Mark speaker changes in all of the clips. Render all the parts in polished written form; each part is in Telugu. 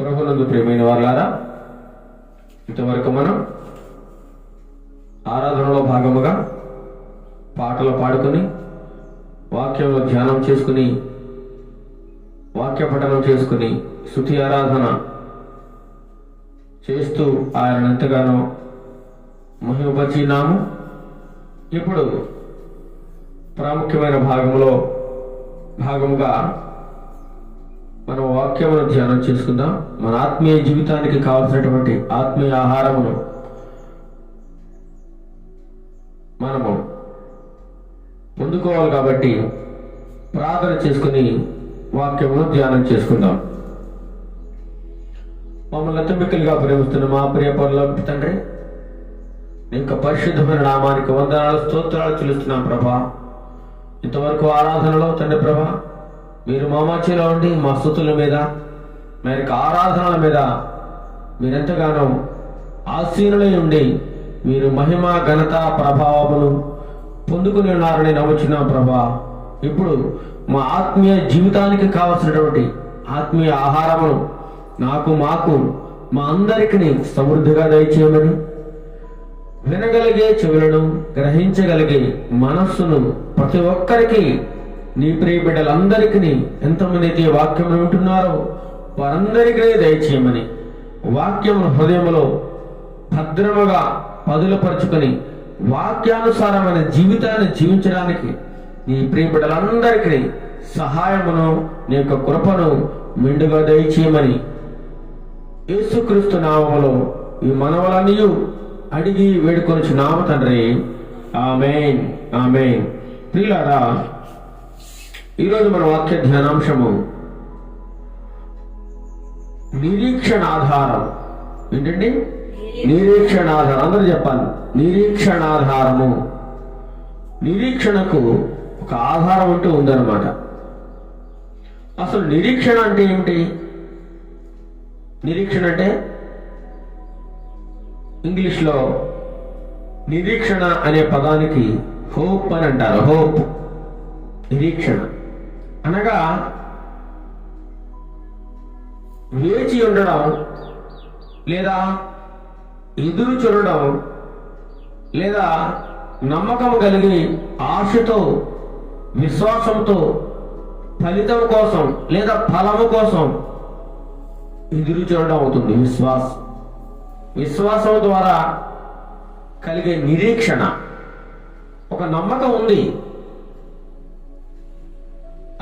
Speaker 1: ప్రభునందు ప్రియమైన వారులారా, ఇంతవరకు మనం ఆరాధనలో భాగముగా పాటలు పాడుకొని, వాక్యంలో ధ్యానం చేసుకుని, వాక్య పఠనం చేసుకుని, స్తుతి ఆరాధన చేస్తూ ఆయన ఎంతగానో మహిమపరిచినాము. ఇప్పుడు ప్రాముఖ్యమైన భాగముగా మనం వాక్యమును ధ్యానం చేసుకుందాం. మన ఆత్మీయ జీవితానికి కావలసినటువంటి ఆత్మీయ ఆహారమును మనము పొందుకోవాలి. కాబట్టి ప్రార్థన చేసుకుని వాక్యమును ధ్యానం చేసుకుందాం. మమ్మల్ని అత్యమిక్కులుగా ప్రేమిస్తున్న మా ప్రియ పరలోక తండ్రి, నీ యొక్క పరిశుద్ధమైన నామానికి వందనాలు, స్తోత్రాలు చెల్లిస్తున్నాం ప్రభా. ఇంతవరకు ఆరాధనలో తండ్రి ప్రభా, మీరు మా మధ్యలో ఉండి మా స్తుతుల మీద, మా యొక్క ఆరాధనల మీద మీరెంతగానో ఆసీనులై ఉండి మీరు మహిమ, ఘనత, ప్రభావములు పొందుకుని ఉన్నారని నమ్ముచున్నాం ప్రభా. ఇప్పుడు మా ఆత్మీయ జీవితానికి కావలసినటువంటి ఆత్మీయ ఆహారమును మాకు మా అందరికీ సమృద్ధిగా దయచేయమని, వినగలిగే చెవులను, గ్రహించగలిగే మనస్సును ప్రతి ఒక్కరికి, నీ ప్రియ బిడ్డలందరికీ ఎంతమంది అయితే వాక్యములు ఉంటున్నారో వారందరికీ దయచేయమని, వాక్యమును హృదయములో భద్రముగా పదులుపరుచుకొని వాక్యానుసారమైన జీవితాన్ని జీవించడానికి నీ ప్రియ బిడ్డలందరికీ సహాయమును, నీ యొక్క కృపను మెండుగా దయచేయమని యేసుక్రీస్తు నామములో ఈ మనవలన్నీ అడిగి వేడుకొనుచున్నాము తండ్రి. ఆమేన్, ఆమేన్. ప్రియులారా, ఈరోజు మన వాక్య ధ్యానాంశము నిరీక్షణాధారం. ఏంటండి? నిరీక్షణాధారం. అందరూ చెప్పాలి, నిరీక్షణాధారము. నిరీక్షణకు ఒక ఆధారం అంటూ ఉందన్నమాట. అసలు నిరీక్షణ అంటే ఏమిటి? నిరీక్షణ అంటే ఇంగ్లీష్లో నిరీక్షణ అనే పదానికి హోప్ అని అంటారు. హోప్, నిరీక్షణ అనగా వేచి ఉండడం, లేదా ఎదురు చూడడం, లేదా నమ్మకం కలిగి ఆశతో, విశ్వాసంతో ఫలితం కోసం లేదా ఫలము కోసం ఎదురు చూడడం అవుతుంది విశ్వాసం ద్వారా కలిగే నిరీక్షణ. ఒక నమ్మకం ఉంది,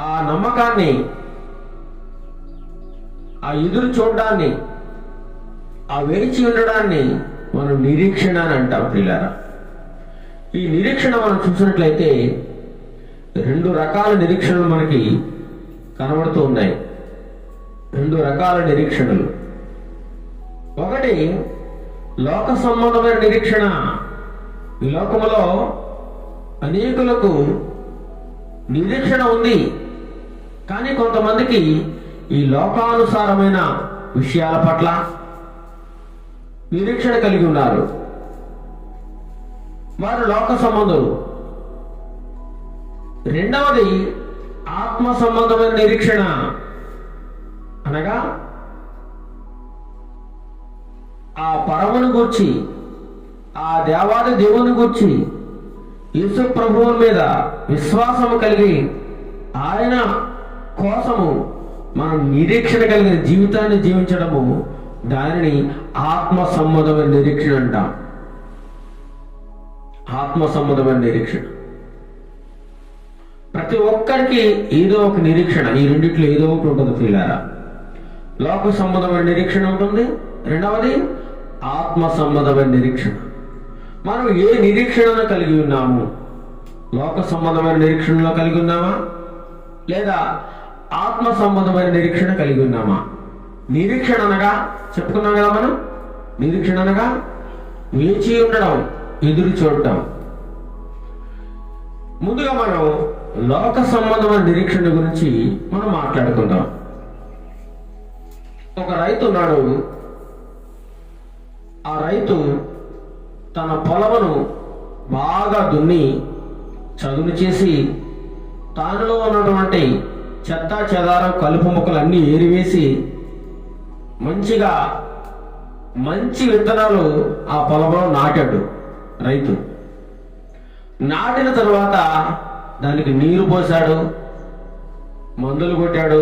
Speaker 1: ఆ నమ్మకాన్ని, ఆ ఎదురు చూడడాన్ని, ఆ వేచి ఉండడాన్ని మనం నిరీక్షణ అని అంటాం. ప్రియులారా, ఈ నిరీక్షణ మనం చూసినట్లయితే రెండు రకాల నిరీక్షణలు మనకి కనబడుతూ ఉన్నాయి. రెండు రకాల నిరీక్షణలు. ఒకటి లోక సంబంధమైన నిరీక్షణ. ఈ లోకములో అనేకులకు నిరీక్షణ ఉంది, కానీ కొంతమందికి ఈ లోకానుసారమైన విషయాల పట్ల నిరీక్షణ కలిగి ఉన్నారు. వారు లోక సంబంధులు. రెండవది ఆత్మ సంబంధమైన నిరీక్షణ. అనగా ఆ పరమును గూర్చి, ఆ దేవాది దేవుని గూర్చి, యేసు ప్రభువు మీద విశ్వాసము కలిగి ఆయన కోసము మనం నిరీక్షణ కలిగిన జీవితాన్ని జీవించడము, దానిని ఆత్మ సంబంధమైన నిరీక్షణ అంటాం. ఆత్మ సంబంధమైన నిరీక్షణ. ప్రతి ఒక్కరికి ఏదో ఒక నిరీక్షణ, ఈ రెండిట్లో ఏదో ఒకటి ఉంటుంది ప్రియులారా. లోక సంబంధమైన నిరీక్షణ ఉంటుంది, రెండవది ఆత్మ సంబంధమైన నిరీక్షణ. మనం ఏ నిరీక్షణను కలిగి ఉన్నాము? లోక సంబంధమైన నిరీక్షణలో కలిగి ఉన్నామా, లేదా ఆత్మ సంబంధమైన నిరీక్షణ కలిగి ఉన్నామా? నిరీక్షణ అనగా చెప్పుకున్నాం కదా మనం, నిరీక్షణ అనగా వేచి ఉండడం, ఎదురు చూడటం. ముందుగా మనం లోక సంబంధమైన నిరీక్షణ గురించి మనం మాట్లాడుకుందాం. ఒక రైతు ఉన్నాడు. ఆ రైతు తన పొలమును బాగా దున్ని చదును చేసి దానిలో ఉన్నటువంటి చెత్త చెదారం కలుపు మొక్కలన్నీ ఏరివేసి మంచిగా మంచి విత్తనాలు ఆ పొలంలో నాటాడు రైతు. నాటిన తర్వాత దానికి నీరు పోశాడు, మందులు కొట్టాడు,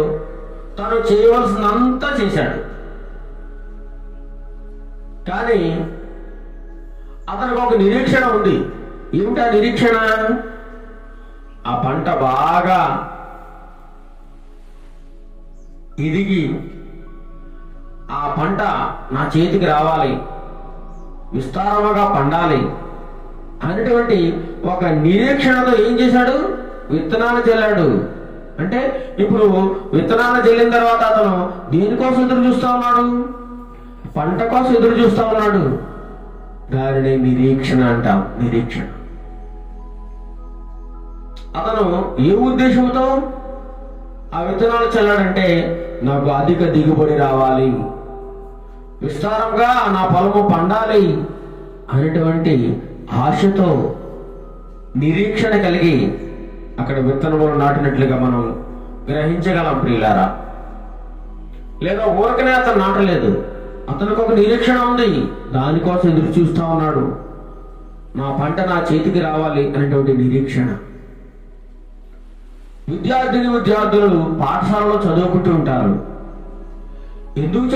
Speaker 1: తను చేయవలసినంతా చేశాడు. కానీ అతనికి ఒక నిరీక్షణ ఉంది. ఏమిటా నిరీక్షణ? ఆ పంట బాగా ఎదిగి ఆ పంట నా చేతికి రావాలి, విస్తారముగా పండాలి అనేటువంటి ఒక నిరీక్షణతో ఏం చేశాడు? విత్తనాలు చల్లాడు. అంటే ఇప్పుడు విత్తనాలు చల్లిన తర్వాత అతను దేనికోసం ఎదురు చూస్తా ఉన్నాడు? పంట కోసం ఎదురు చూస్తా ఉన్నాడు. దానిని నిరీక్షణ అంటాం. నిరీక్షణ. అతను ఏ ఉద్దేశంతో ఆ విత్తనాలు చల్లాడంటే, నాకు అధిక దిగుబడి రావాలి, విస్తారంగా నా పొలము పండాలి అనేటువంటి ఆశతో, నిరీక్షణ కలిగి అక్కడ విత్తనములు నాటినట్లుగా మనం గ్రహించగలం ప్రియులారా. లేదా ఊరకనే అతను నాటలేదు, అతనికి ఒక నిరీక్షణ ఉంది, దానికోసం ఎదురు చూస్తా ఉన్నాడు. నా పంట నా చేతికి రావాలి అనేటువంటి నిరీక్షణ. విద్యార్థులు పాఠశాలలో చదువుకుంటూ ఉంటారు. ఎందుకు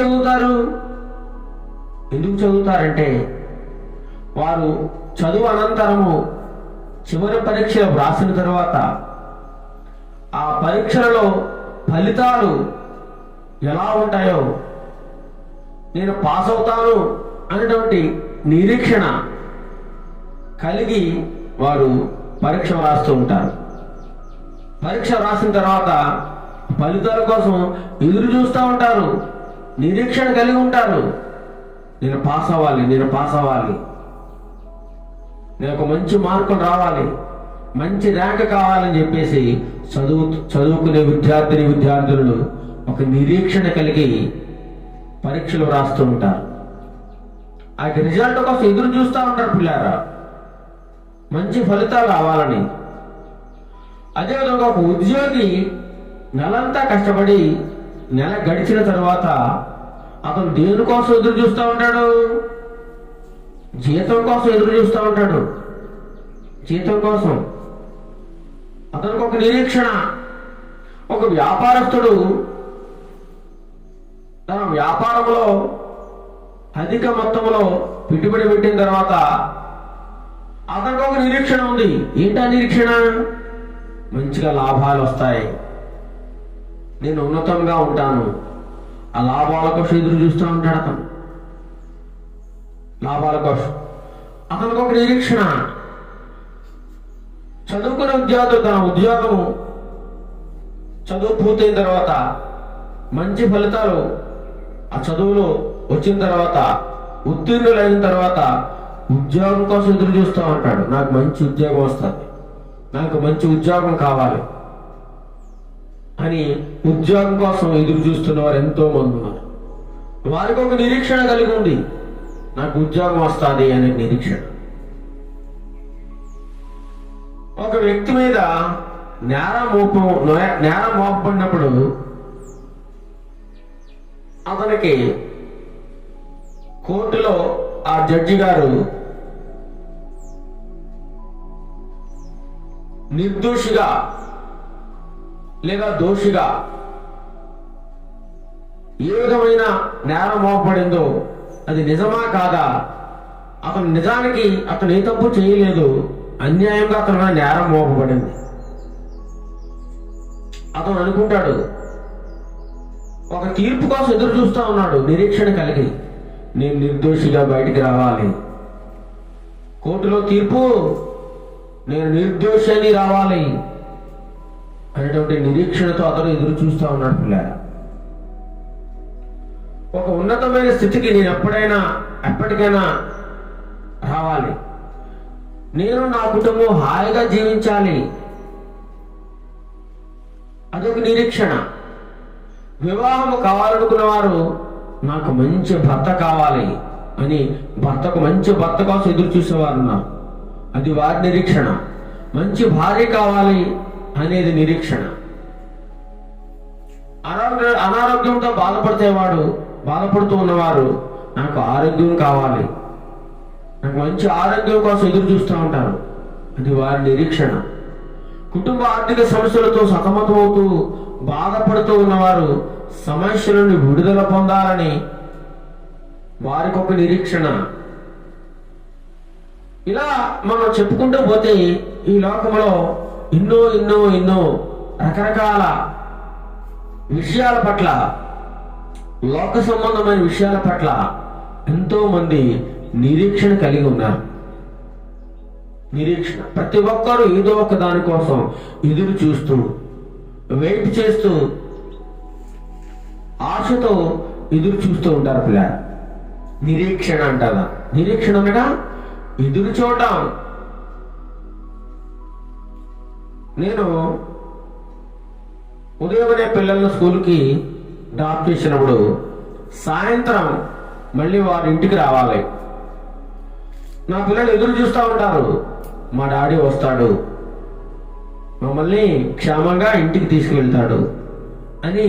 Speaker 1: చదువుతారంటే వారు చదువు అనంతరము చివరి పరీక్షలు వ్రాసిన తర్వాత ఆ పరీక్షలలో ఫలితాలు ఎలా ఉంటాయో, నేను పాస్ అవుతాను అనేటువంటి నిరీక్షణ కలిగి వారు పరీక్ష వ్రాస్తూ ఉంటారు. పరీక్ష రాసిన తర్వాత ఫలితాల కోసం ఎదురు చూస్తూ ఉంటారు, నిరీక్షణ కలిగి ఉంటారు. నేను పాస్ అవ్వాలి, నేను ఒక మంచి మార్కులు రావాలి, మంచి ర్యాంక్ కావాలని చెప్పేసి చదువుకునే విద్యార్థులు ఒక నిరీక్షణ కలిగి పరీక్షలు రాస్తూ ఉంటారు. ఆ రిజల్ట్ కోసం ఎదురు చూస్తూ ఉంటారు పిల్లారా, మంచి ఫలితాలు రావాలని. అదేవిధంగా ఒక ఉద్యోగి నెలంతా కష్టపడి నెల గడిచిన తర్వాత అతను దేనికోసం ఎదురు చూస్తూ ఉంటాడు? జీతం కోసం ఎదురు చూస్తూ ఉంటాడు. జీతం కోసం అతనికి ఒక నిరీక్షణ. ఒక వ్యాపారస్తుడు తన వ్యాపారంలో అధిక మొత్తంలో పెట్టుబడి పెట్టిన తర్వాత అతనికి ఒక నిరీక్షణ ఉంది. ఏంటా నిరీక్షణ? మంచిగా లాభాలు వస్తాయి, నేను ఉన్నతంగా ఉంటాను. ఆ లాభాల కోసం ఎదురు చూస్తూ ఉంటాడు అతను. లాభాల కోసం అతనికి ఒక నిరీక్షణ. చదువుకునే విద్యార్థులు తన ఉద్యోగము చదువు పూర్తయిన తర్వాత మంచి ఫలితాలు ఆ చదువులో వచ్చిన తర్వాత ఉత్తీర్ణులైన తర్వాత ఉద్యోగం కోసం ఎదురు చూస్తూ ఉంటాడు. నాకు మంచి ఉద్యోగం వస్తుంది, నాకు మంచి ఉద్యోగం కావాలి అని ఉద్యోగం కోసం ఎదురు చూస్తున్న వారు ఎంతో మంది ఉన్నారు. వారికి ఒక నిరీక్షణ కలిగి ఉంది, నాకు ఉద్యోగం వస్తుంది అనే నిరీక్షణ. ఒక వ్యక్తి మీద నేరం మోపబడినప్పుడు అతనికి కోర్టులో ఆ జడ్జి గారు నిర్దోషిగా లేదా దోషిగా ఏ విధమైన నేరం మోపబడిందో అది నిజమా కాదా, అతను నిజానికి అతను ఏ తప్పు చేయలేదు, అన్యాయంగా అతను నేరం మోపబడింది. అతను అనుకుంటాడు, ఒక తీర్పు కోసం ఎదురు చూస్తూ ఉన్నాడు నిరీక్షణ కలిగి, నేను నిర్దోషిగా బయటికి రావాలి, కోర్టులో తీర్పు నేను నిర్దోషి అని రావాలి అనేటువంటి నిరీక్షణతో అతను ఎదురు చూస్తూ ఉన్నాడు పిల్లల. ఒక ఉన్నతమైన స్థితికి నేను ఎప్పటికైనా రావాలి, నేను నా కుటుంబం హాయిగా జీవించాలి, అదొక నిరీక్షణ. వివాహము కావాలనుకున్న వారు నాకు మంచి భర్త కావాలి అని మంచి భర్త కోసం ఎదురు చూసేవారు ఉన్నారు, అది వారి నిరీక్షణ. మంచి భార్య కావాలి అనేది నిరీక్షణ. అనారోగ్యంతో బాధపడితేవాడు బాధపడుతూ ఉన్నవారు నాకు ఆరోగ్యం కావాలి, నాకు మంచి ఆరోగ్యం కోసం ఎదురు చూస్తూ ఉంటారు. అది వారి నిరీక్షణ. కుటుంబ ఆర్థిక సమస్యలతో సతమతమవుతూ బాధపడుతూ ఉన్నవారు సమస్యల నుండి విడుదల పొందాలని వారికి ఒక నిరీక్షణ. ఇలా మనం చెప్పుకుంటూ పోతే ఈ లోకంలో ఎన్నో ఎన్నో ఎన్నో రకరకాల విషయాల పట్ల, లోక సంబంధమైన విషయాల పట్ల ఎంతో మంది నిరీక్షణ కలిగి ఉన్నారు. నిరీక్షణ, ప్రతి ఒక్కరూ ఏదో ఒక దాని కోసం ఎదురు చూస్తూ, వెయిట్ చేస్తూ, ఆశతో ఎదురు చూస్తూ ఉంటారు పిల్లలు. నిరీక్షణ అంటారా? నిరీక్షణ అనగా ఎదురు చూడటం. నేను ఉదయమనే పిల్లలను స్కూల్కి డ్రాప్ చేసినప్పుడు సాయంత్రం మళ్ళీ వారి ఇంటికి రావాలి. నా పిల్లలు ఎదురు చూస్తూ ఉంటారు, మా డాడీ వస్తాడు, మమ్మల్ని క్షేమంగా ఇంటికి తీసుకువెళ్తాడు అని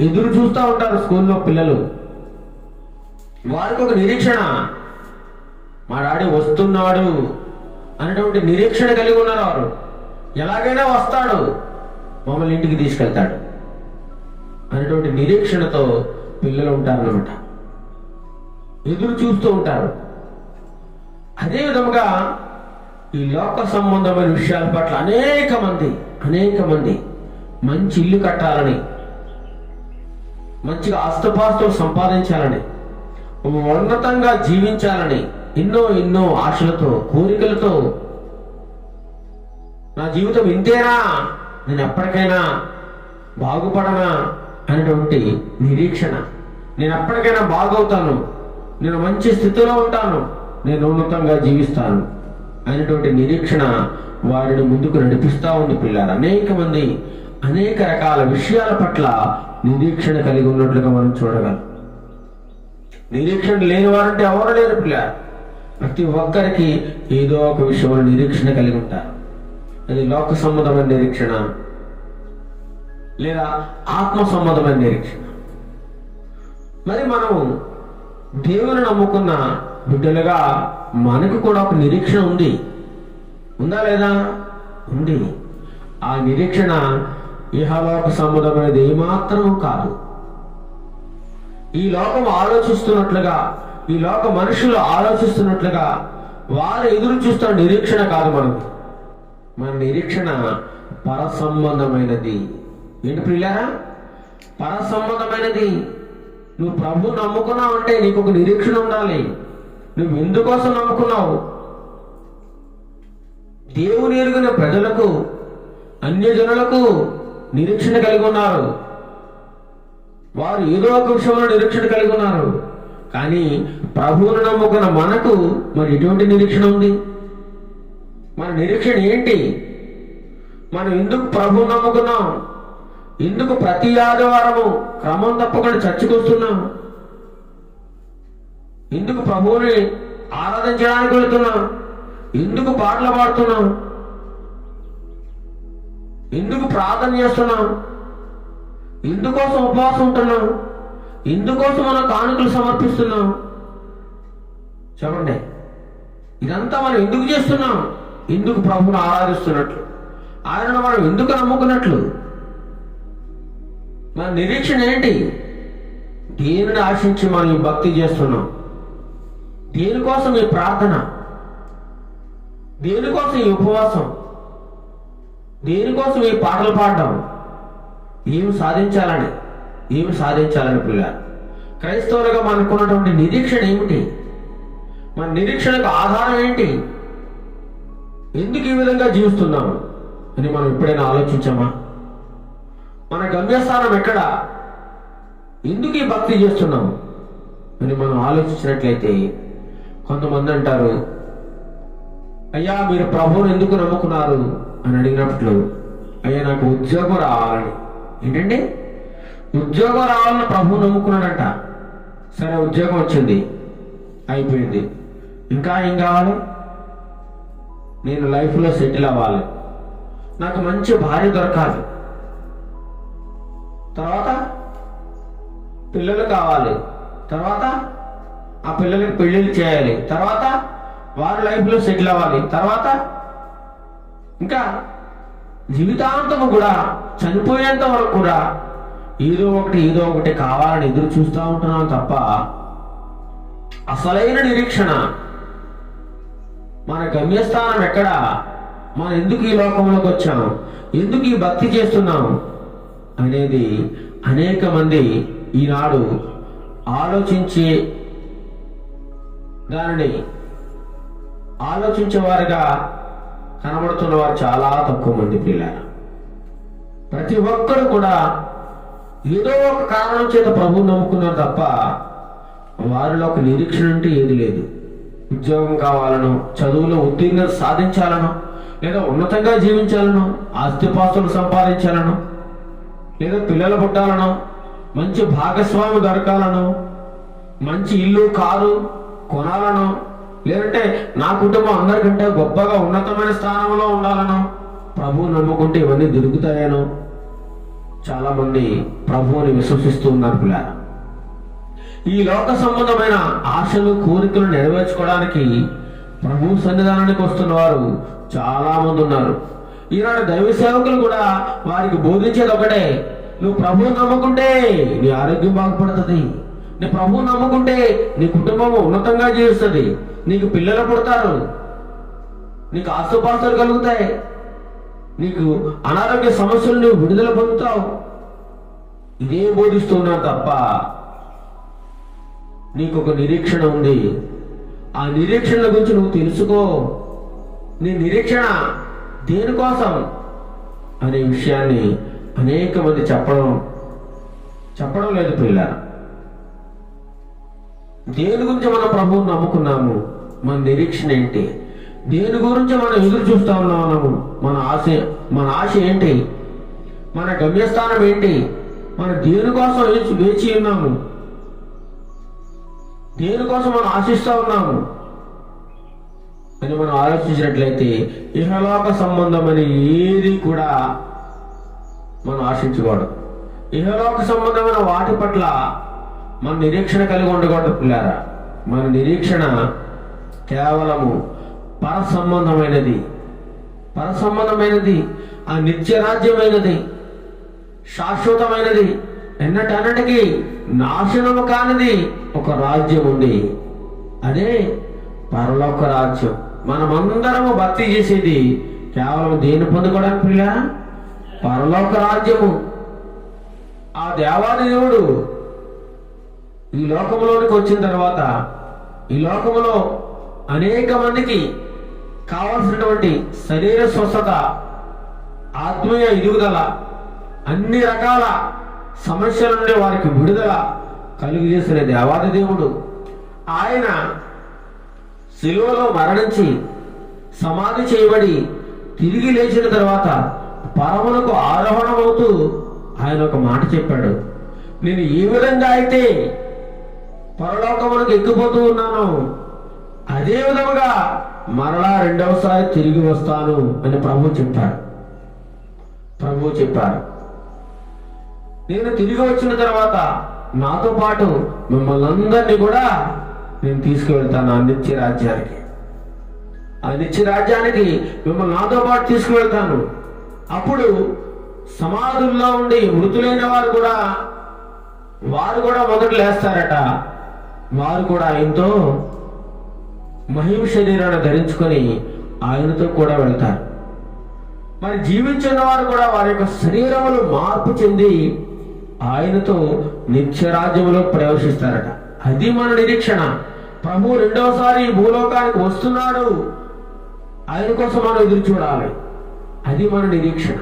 Speaker 1: ఎదురు చూస్తూ ఉంటారు స్కూల్లో పిల్లలు. వారికి ఒక నిరీక్షణ, మా డాడీ వస్తున్నాడు అనేటువంటి నిరీక్షణ కలిగి ఉన్నారు. వారు ఎలాగైనా వస్తాడు, మమ్మల్ని ఇంటికి తీసుకెళ్తాడు అనేటువంటి నిరీక్షణతో పిల్లలు ఉంటారన్నమాట. ఎదురు చూస్తూ ఉంటారు. అదే విధముగా ఈ లోక సంబంధమైన విషయాల పట్ల అనేక మంది మంచి ఇల్లు కట్టాలని, మంచిగా ఆస్తుపాస్తులు సంపాదించాలని, ఉన్నతంగా జీవించాలని ఎన్నో ఎన్నో ఆశలతో, కోరికలతో, నా జీవితం ఇంతేనా, నేను ఎప్పటికైనా బాగుపడనా అనేటువంటి నిరీక్షణ, నేను ఎప్పటికైనా బాగవుతాను, నేను మంచి స్థితిలో ఉంటాను, నేను ఉన్నతంగా జీవిస్తాను అనేటువంటి నిరీక్షణ వారిని ముందుకు నడిపిస్తూ ఉంది పిల్లలు. అనేక మంది అనేక రకాల విషయాల పట్ల నిరీక్షణ కలిగి ఉన్నట్లుగా మనం చూడగలం. నిరీక్షణ లేని వారంటే ఎవరు లేరు పిల్లలు. ప్రతి ఒక్కరికి ఏదో ఒక విషయంలో నిరీక్షణ కలిగి ఉంటారు. అది లోక సంబంధమైన నిరీక్షణ లేదా ఆత్మ సంబంధమైన నిరీక్షణ. మరి మనం దేవుని నమ్ముకున్న బిడ్డలుగా మనకు కూడా ఒక నిరీక్షణ ఉంది. ఉందా లేదా? ఉంది. ఆ నిరీక్షణ ఇహలోక సంబంధమైనది ఏమాత్రం కాదు. ఈ లోకం ఆలోచిస్తున్నట్లుగా, ఈ లోక మనుషులు ఆలోచిస్తున్నట్లుగా వారు ఎదురు చూస్తున్న నిరీక్షణ కాదు మనది. మన నిరీక్షణ పర సంబంధమైనది. ఏంటి ప్రియులారా? పర సంబంధమైనది. నువ్వు ప్రభు నమ్ముకున్నావు అంటే నీకు ఒక నిరీక్షణ ఉండాలి. నువ్వు ఎందుకోసం నమ్ముకున్నావు? దేవుని ఎరుగిన ప్రజలకు, అన్యజనులకు నిరీక్షణ కలిగి ఉన్నారు. వారు ఏదో ఒక విషయంలో నిరీక్షణ కలిగి ఉన్నారు. కానీ ప్రభువును నమ్ముకున్న మనకు మరి ఎటువంటి నిరీక్షణ ఉంది? మన నిరీక్షణ ఏంటి? మనం ఎందుకు ప్రభువు నమ్ముకున్నాం? ఎందుకు ప్రతి ఆదివారము క్రమం తప్పకుండా చర్చకు వస్తున్నాం? ఎందుకు ప్రభువుని ఆరాధించడానికి వెళుతున్నాం? ఎందుకు పాటలు పాడుతున్నాం? ఎందుకు ప్రార్థన చేస్తున్నాం? ఎందుకోసం ఉపవాసం ఉంటున్నాం? ఎందుకోసం మనం కానుకలు సమర్పిస్తున్నాం? చెప్పండి. ఇదంతా మనం ఎందుకు చేస్తున్నాం? ఎందుకు ప్రభువును ఆరాధిస్తున్నట్లు, ఆయనను మనం ఎందుకు నమ్ముకున్నట్లు? మన నిరీక్షణ ఏంటి? దేనిని ఆశించి మనం ఈ భక్తి చేస్తున్నాం? దేనికోసం ఈ ప్రార్థన? దేనికోసం ఈ ఉపవాసం? దేనికోసం ఈ పాటలు పాడడం? ఏమి సాధించాలని పిల్లలు. క్రైస్తవులుగా మనకున్నటువంటి నిరీక్షణ ఏమిటి? మన నిరీక్షణకు ఆధారం ఏంటి? ఎందుకు ఈ విధంగా జీవిస్తున్నాము అని మనం ఎప్పుడైనా ఆలోచించామా? మన గమ్యస్థానం ఎక్కడ? ఎందుకు ఈ భక్తి చేస్తున్నాము అని మనం ఆలోచించినట్లయితే, కొంతమంది అంటారు, అయ్యా మీరు ప్రభువును ఎందుకు నమ్ముకున్నారు అని అడిగినట్లు, అయ్యా నాకు ఉద్యోగం రావాలని. ఏంటండి? ఉద్యోగం రావాలని ప్రభువు నమ్ముకున్నాడంట. సరే, ఉద్యోగం వచ్చింది, అయిపోయింది. ఇంకా ఏం కావాలి? నేను లైఫ్లో సెటిల్ అవ్వాలి, నాకు మంచి భార్య దొరకాలి, తర్వాత పిల్లలు కావాలి, తర్వాత ఆ పిల్లలకి పెళ్ళిళ్ళు చేయాలి, తర్వాత వారి లైఫ్లో సెటిల్ అవ్వాలి, తర్వాత ఇంకా జీవితాంతము కూడా చనిపోయేంత వరకు కూడా ఏదో ఒకటి కావాలని ఎదురు చూస్తూ ఉంటున్నాం తప్ప అసలైన నిరీక్షణ, మన గమ్యస్థానం ఎక్కడ, మనం ఎందుకు ఈ లోకంలోకి వచ్చాం, ఎందుకు ఈ భక్తి చేస్తున్నాం అనేది అనేక మంది ఈనాడు ఆలోచించే దానిని ఆలోచించేవారుగా కనబడుతున్న వారు చాలా తక్కువ మంది పిల్లలు. ప్రతి ఒక్కరు కూడా ఏదో ఒక కారణం చేత ప్రభువు నమ్ముకున్నారు తప్ప వారిలో ఒక నిరీక్షణ అంటే ఏది లేదు. ఉద్యోగం కావాలనో, చదువులో ఉత్తీర్ణత సాధించాలనో, లేదా ఉన్నతంగా జీవించాలనో, ఆస్తిపాస్తులు సంపాదించాలనో, లేదా పిల్లలు పుట్టాలనో, మంచి భాగస్వామి దొరకాలనో, మంచి ఇల్లు కారు కొనాలనో, లేదంటే నా కుటుంబం అందరికంటే గొప్పగా ఉన్నతమైన స్థానంలో ఉండాలనో, ప్రభువు నమ్ముకుంటే ఇవన్నీ దొరుకుతాయనో చాలా మంది ప్రభువుని విశ్వసిస్తూ ఉన్నారు పిల్లలు. ఈ లోక సంబంధమైన ఆశలు కోరికలు నెరవేర్చుకోవడానికి ప్రభు సన్నిధానానికి వస్తున్న వారు చాలా మంది ఉన్నారు. ఈనాడు దైవ సేవకులు కూడా వారికి బోధించేది ఒకటే, నువ్వు ప్రభువు నమ్ముకుంటే నీ ఆరోగ్యం బాగుపడుతుంది, నీ ప్రభువు నమ్ముకుంటే నీ కుటుంబం ఉన్నతంగా జీవిస్తుంది, నీకు పిల్లలు పుడతారు, నీకు ఆస్తుపాస్తులు కలుగుతాయి, నీకు అనారోగ్య సమస్యలు నువ్వు విడుదల పొందుతావు. ఇదే బోధిస్తున్నావు తప్ప నీకు ఒక నిరీక్షణ ఉంది. ఆ నిరీక్షణ గురించి నువ్వు తెలుసుకో. నీ నిరీక్షణ దేనికోసం అనే విషయాన్ని అనేక మంది చెప్పడం లేదు పిల్లలు. దేని గురించి మనం ప్రభువుని నమ్ముకున్నాము, మన నిరీక్షణ ఏంటి, దేని గురించి మనం ఎదురు చూస్తా ఉన్నాము, మన ఆశ ఏంటి, మన గమ్యస్థానం ఏంటి, మనం దేనికోసం వేచి ఉన్నాము, దేనికోసం మనం ఆశిస్తూ ఉన్నాము అని మనం ఆలోచించినట్లయితే ఇహలోక సంబంధమైన ఏది కూడా మనం ఆశించకూడదు. ఇహలోక సంబంధమైన వాటి పట్ల మన నిరీక్షణ కలిగి ఉండకూడదు పిల్లారా. మన నిరీక్షణ కేవలము పరసంబంధమైనది, ఆ నిత్యరాజ్యమైనది, శాశ్వతమైనది, ఎన్నటన్నిటికీ నాశనము కానిది ఒక రాజ్యం ఉంది. అదే పరలోక రాజ్యం. మనమందరము భక్తి చేసేది కేవలం దేని పొందుకోవడానికి పిల్ల, పరలోక రాజ్యము. ఆ దేవాది దేవుడు ఈ లోకంలోనికి వచ్చిన తర్వాత ఈ లోకంలో అనేక మందికి కావలసినటువంటి శరీర స్వస్థత, ఆత్మీయ ఎదుగుదల, అన్ని రకాల సమస్యల నుండి వారికి విడుదల కలుగు చేసిన దేవాది దేవుడు. ఆయన శిలువలో మరణించి సమాధి చేయబడి తిరిగి లేచిన తర్వాత పరమునకు ఆరోహణమవుతూ ఆయన ఒక మాట చెప్పాడు, నేను ఏ విధంగా అయితే పరలోకమునకు ఎక్కిపోతూ ఉన్నాను అదే విధముగా మరలా రెండవసారి తిరిగి వస్తాను అని ప్రభువు చెప్పారు. నేను తిరిగి వచ్చిన తర్వాత నాతో పాటు మిమ్మల్ని అందరినీ కూడా నేను తీసుకువెళ్తాను ఆ నిత్య రాజ్యానికి మిమ్మల్ని నాతో పాటు తీసుకువెళ్తాను. అప్పుడు సమాధుల్లో ఉండి మృతులైన వారు కూడా మొదట లేస్తారట. వారు కూడా ఆయనతో మహిమ శరీరాన్ని ధరించుకొని ఆయనతో కూడా వెళ్తారు. మరి జీవించిన వారు కూడా వారి యొక్క శరీరములు మార్పు చెంది ఆయనతో నిత్యరాజ్యములో ప్రవేశిస్తారట. అది మన నిరీక్షణ. ప్రభు రెండవసారి భూలోకానికి వస్తున్నాడు, ఆయన కోసం మనం ఎదురు చూడాలి. అది మన నిరీక్షణ.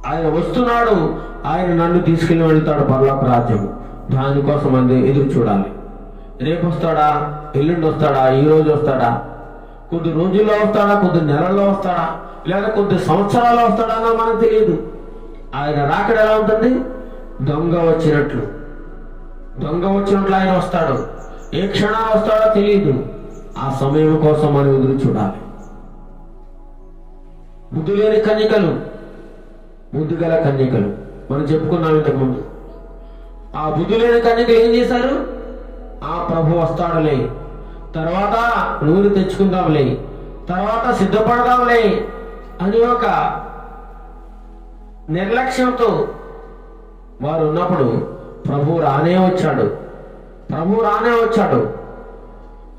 Speaker 1: ఆయన వస్తున్నాడు, ఆయన నన్ను తీసుకెళ్ళి వెళ్తాడు పరలోక రాజ్యము. దానికోసం మనం ఎదురు చూడాలి. రేపు వస్తాడా, ఎల్లుండి వస్తాడా, ఈ రోజు వస్తాడా, కొద్ది రోజుల్లో వస్తాడా, కొద్ది నెలల్లో వస్తాడా, లేదా కొద్ది సంవత్సరాల్లో వస్తాడా అన్న మనకు తెలియదు. ఆయన రాకడ ఎలా ఉంటుంది? దొంగ వచ్చినట్లు ఆయన వస్తాడు. ఏ క్షణాలు వస్తాడో తెలియదు. ఆ సమయం కోసం మనం ఎదురు చూడాలి. బుద్ధి లేని కన్యకలు, బుద్ధి గల కన్యకలు మనం చెప్పుకున్నాం ఇంతకుముందు. ఆ బుద్ధి లేని కన్యకలు ఏం చేశారు? ఆ ప్రభు వస్తాడులే, తర్వాత నూనె తెచ్చుకుందాంలే, తర్వాత సిద్ధపడదాంలే అని ఒక నిర్లక్ష్యంతో వారు ఉన్నప్పుడు ప్రభు రానే వచ్చాడు.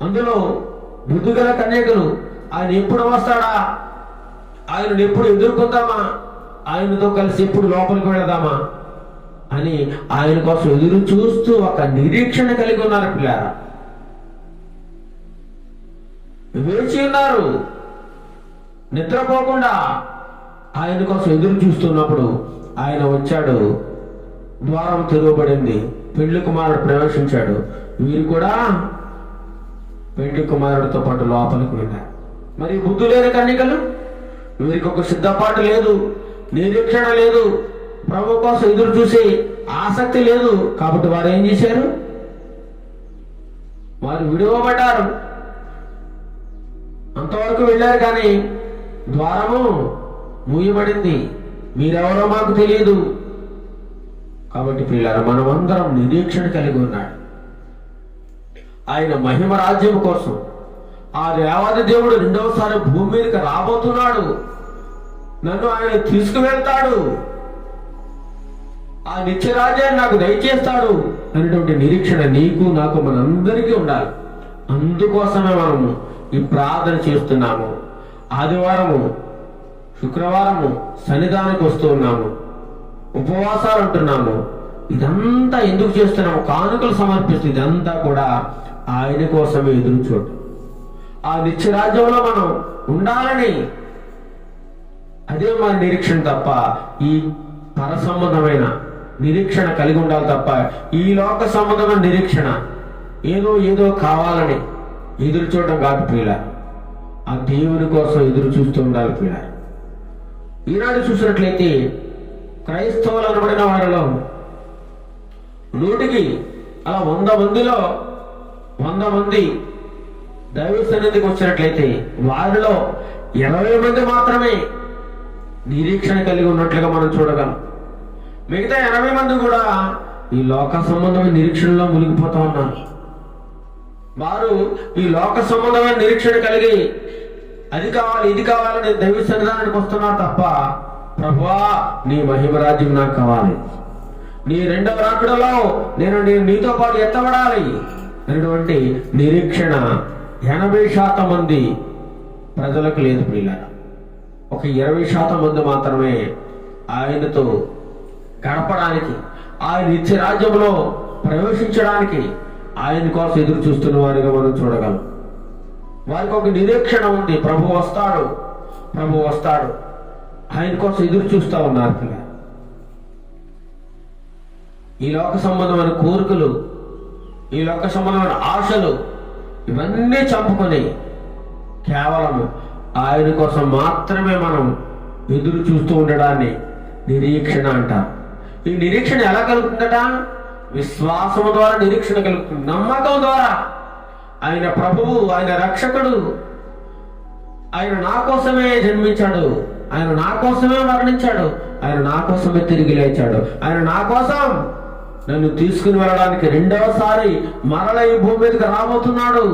Speaker 1: అందులో బుద్ధిగల కన్యకలు ఆయన ఎప్పుడు వస్తాడా, ఆయనను ఎప్పుడు ఎదుర్కొందామా, ఆయనతో కలిసి ఎప్పుడు లోపలికి వెళదామా అని ఆయన కోసం ఎదురు చూస్తూ ఒక నిరీక్షణ కలిగి ఉన్నారు పిల్లారా. వేచి ఉన్నారు, నిద్రపోకుండా ఆయన కోసం ఎదురు చూస్తున్నప్పుడు ఆయన వచ్చాడు. ద్వారం తెరవబడింది, పెళ్లి కుమారుడు ప్రవేశించాడు. వీరు కూడా పెళ్లి కుమారుడితో పాటు లోపలికి వెళ్ళారు. మరి బుద్ధి లేని కన్యకలు, వీరికి ఒక సిద్ధపాటు లేదు, నిరీక్షణ లేదు, ప్రభు కోసం ఎదురు చూసే ఆసక్తి లేదు. కాబట్టి వారు ఏం చేశారు? వారు విడువబడ్డారు. అంతవరకు వెళ్ళారు, కానీ ద్వారము మూయబడింది. మీరెవరో మాకు తెలియదు. కాబట్టి పిల్లలు, మనమందరం నిరీక్షణ కలిగి ఉన్నాడు. ఆయన మహిమ రాజ్యం కోసం ఆ దేవాది దేవుడు రెండవసారి భూమి మీదకి రాబోతున్నాడు. నన్ను ఆయన తీసుకువెళ్తాడు, ఆ నిత్యరాజ్యాన్ని నాకు దయచేస్తాడు అనేటువంటి నిరీక్షణ నీకు నాకు మనందరికీ ఉండాలి. అందుకోసమే మనము ఈ ప్రార్థన చేస్తున్నాము. ఆదివారము, శుక్రవారము సన్నిధానానికి వస్తూ ఉన్నాము, ఉపవాసాలు ఉంటున్నాము. ఇదంతా ఎందుకు చేస్తున్నాము? కానుకలు సమర్పిస్తూ ఇదంతా కూడా ఆయన కోసమే ఎదురు చూడు. ఆ నిత్యరాజ్యంలో మనం ఉండాలని, అదే మన నిరీక్షణ తప్ప ఈ పర సంబంధమైన నిరీక్షణ కలిగి ఉండాలి తప్ప ఈ లోక సంబంధమైన నిరీక్షణ ఏదో కావాలని ఎదురు చూడడం కాదు ప్రియుల. ఆ దేవుని కోసం ఎదురు చూస్తూ ఉండాలి ప్రియుల. ఈనాడు చూసినట్లయితే క్రైస్తవులు అనబడిన వారిలో 100కి అలా 100 మందిలో 100 మంది దైవ సన్నిధికి వచ్చినట్లయితే వారిలో 20 మంది మాత్రమే నిరీక్షణ కలిగి ఉన్నట్లుగా మనం చూడగలం. మిగతా 80 మంది కూడా ఈ లోక సంబంధమైన నిరీక్షణలో మునిగిపోతా ఉన్నారు. వారు ఈ లోక సంబంధమైన నిరీక్షణ కలిగి అది కావాలి ఇది కావాలని దైవ సన్నిధానానికి వస్తున్నారు తప్ప, ప్రభువా నీ మహిమరాజ్యం నాకు కావాలి, నీ రెండవ రాకడలో నేను నీతో పాటు ఎత్తబడాలి అనేటువంటి నిరీక్షణ 80% మంది ప్రజలకు లేదు ప్రియులారా. ఒక 20% మంది మాత్రమే ఆయనతో గడపడానికి, ఆయన నిత్య రాజ్యంలో ప్రవేశించడానికి ఆయన కోసం ఎదురు చూస్తున్న వారిగా మనం చూడగలం. వారికి ఒక నిరీక్షణ ఉంది, ప్రభు వస్తాడు, ఆయన కోసం ఎదురు చూస్తూ ఉన్నారు పిల్లలు. ఈ లోక సంబంధమైన కోరికలు, ఈ లోక సంబంధమైన ఆశలు ఇవన్నీ చంపుకొని కేవలం ఆయన కోసం మాత్రమే మనం ఎదురు చూస్తూ ఉండడాన్ని నిరీక్షణ అంటారు. ఈ నిరీక్షణ ఎలా కలుగుతుందట? విశ్వాసము ద్వారా నిరీక్షణ కలుగుతుంది, నమ్మకం ద్వారా. ఆయన ప్రభువు, ఆయన రక్షకుడు, ఆయన నా కోసమే జన్మించాడు, ఆయన నా కోసమే మరణించాడు, ఆయన నా కోసమే తిరిగి లేచాడు, ఆయన నా కోసం నన్ను తీసుకుని వెళ్ళడానికి రెండవసారి మరల ఈ భూమి మీదకి రాబోతున్నాడు,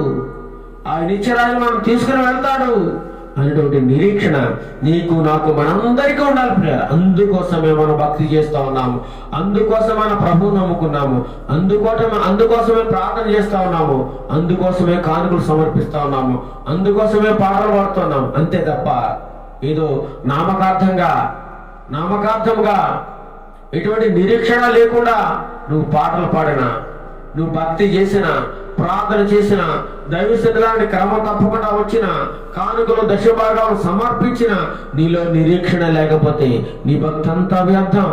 Speaker 1: ఆ నిత్యరాజు మనం తీసుకుని వెళ్తాడు అనేటువంటి నిరీక్షణ నీకు నాకు మనందరికీ ఉండాలి ప్రియులారా. అందుకోసమే మనం భక్తి చేస్తా ఉన్నాము, అందుకోసమే మన ప్రభువుని నమ్ముకున్నాము, అందుకోసమే ప్రార్థన చేస్తా ఉన్నాము, అందుకోసమే కానుకలు సమర్పిస్తా ఉన్నాము, అందుకోసమే పాటలు పాడుతున్నాము. అంతే తప్ప ఏదో నామకార్థంగా ఎటువంటి నిరీక్షణ లేకుండా నువ్వు పాటలు పాడినా, నువ్వు భక్తి చేసిన, ప్రార్థన చేసిన, దైవ సన్నిధానానికి క్రమం తప్పకుండా వచ్చిన, కానుకలు దశభాగాలు సమర్పించిన, నీలో నిరీక్షణ లేకపోతే నీ భక్తి అంతా వ్యర్థం.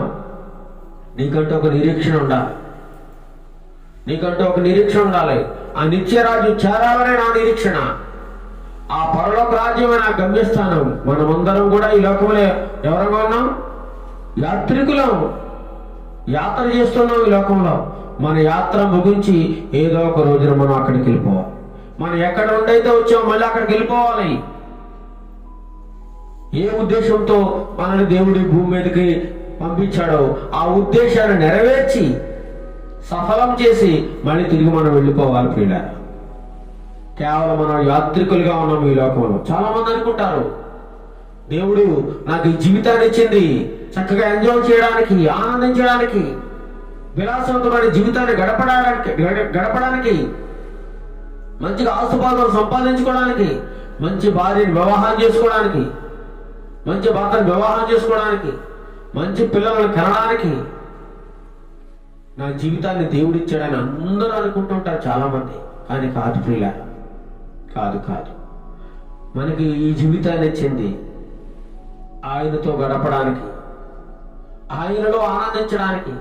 Speaker 1: నీకంటూ ఒక నిరీక్షణ ఉండాలి. ఆ నిత్యరాజ్యం చేరాలనే నా నిరీక్షణ, ఆ పరలోక రాజ్యమే నా గమ్యస్థానం. మనమందరం కూడా ఈ లోకంలో ఎవరంగా ఉన్నాం? యాత్రికులం, యాత్ర చేస్తున్నాం ఈ లోకంలో. మన యాత్ర ముగించి ఏదో ఒక రోజున మనం అక్కడికి వెళ్ళిపోవాలి. మనం ఎక్కడ ఉండైతే వచ్చామో మళ్ళీ అక్కడికి వెళ్ళిపోవాలి. ఏ ఉద్దేశంతో మనల్ని దేవుడి భూమి మీదకి పంపించాడో ఆ ఉద్దేశాన్ని నెరవేర్చి సఫలం చేసి మళ్ళీ తిరిగి మనం వెళ్ళిపోవాలి ప్రియులారా. కేవలం మనం యాత్రికులుగా ఉన్నాం ఈ లోకంలో. చాలా మంది అనుకుంటారు, దేవుడు నాకు ఈ జీవితాన్ని ఇచ్చింది చక్కగా ఎంజాయ్ చేయడానికి, ఆనందించడానికి, విలాసవంతమైన జీవితాన్ని గడపడానికి, మంచిగా ఆస్తుపాస్తులు సంపాదించుకోవడానికి, మంచి భార్యని వివాహం చేసుకోవడానికి, మంచి భర్తను వివాహం చేసుకోవడానికి, మంచి పిల్లలను కనడానికి నా జీవితాన్ని దేవుడిచ్చాడని అందరూ అనుకుంటుంటారు చాలా మంది. కానీ కాదు ప్రియులా, కాదు. మనకి ఈ జీవితాన్ని ఇచ్చింది ఆయనతో గడపడానికి, ఆయనలో ఆనందించడానికి,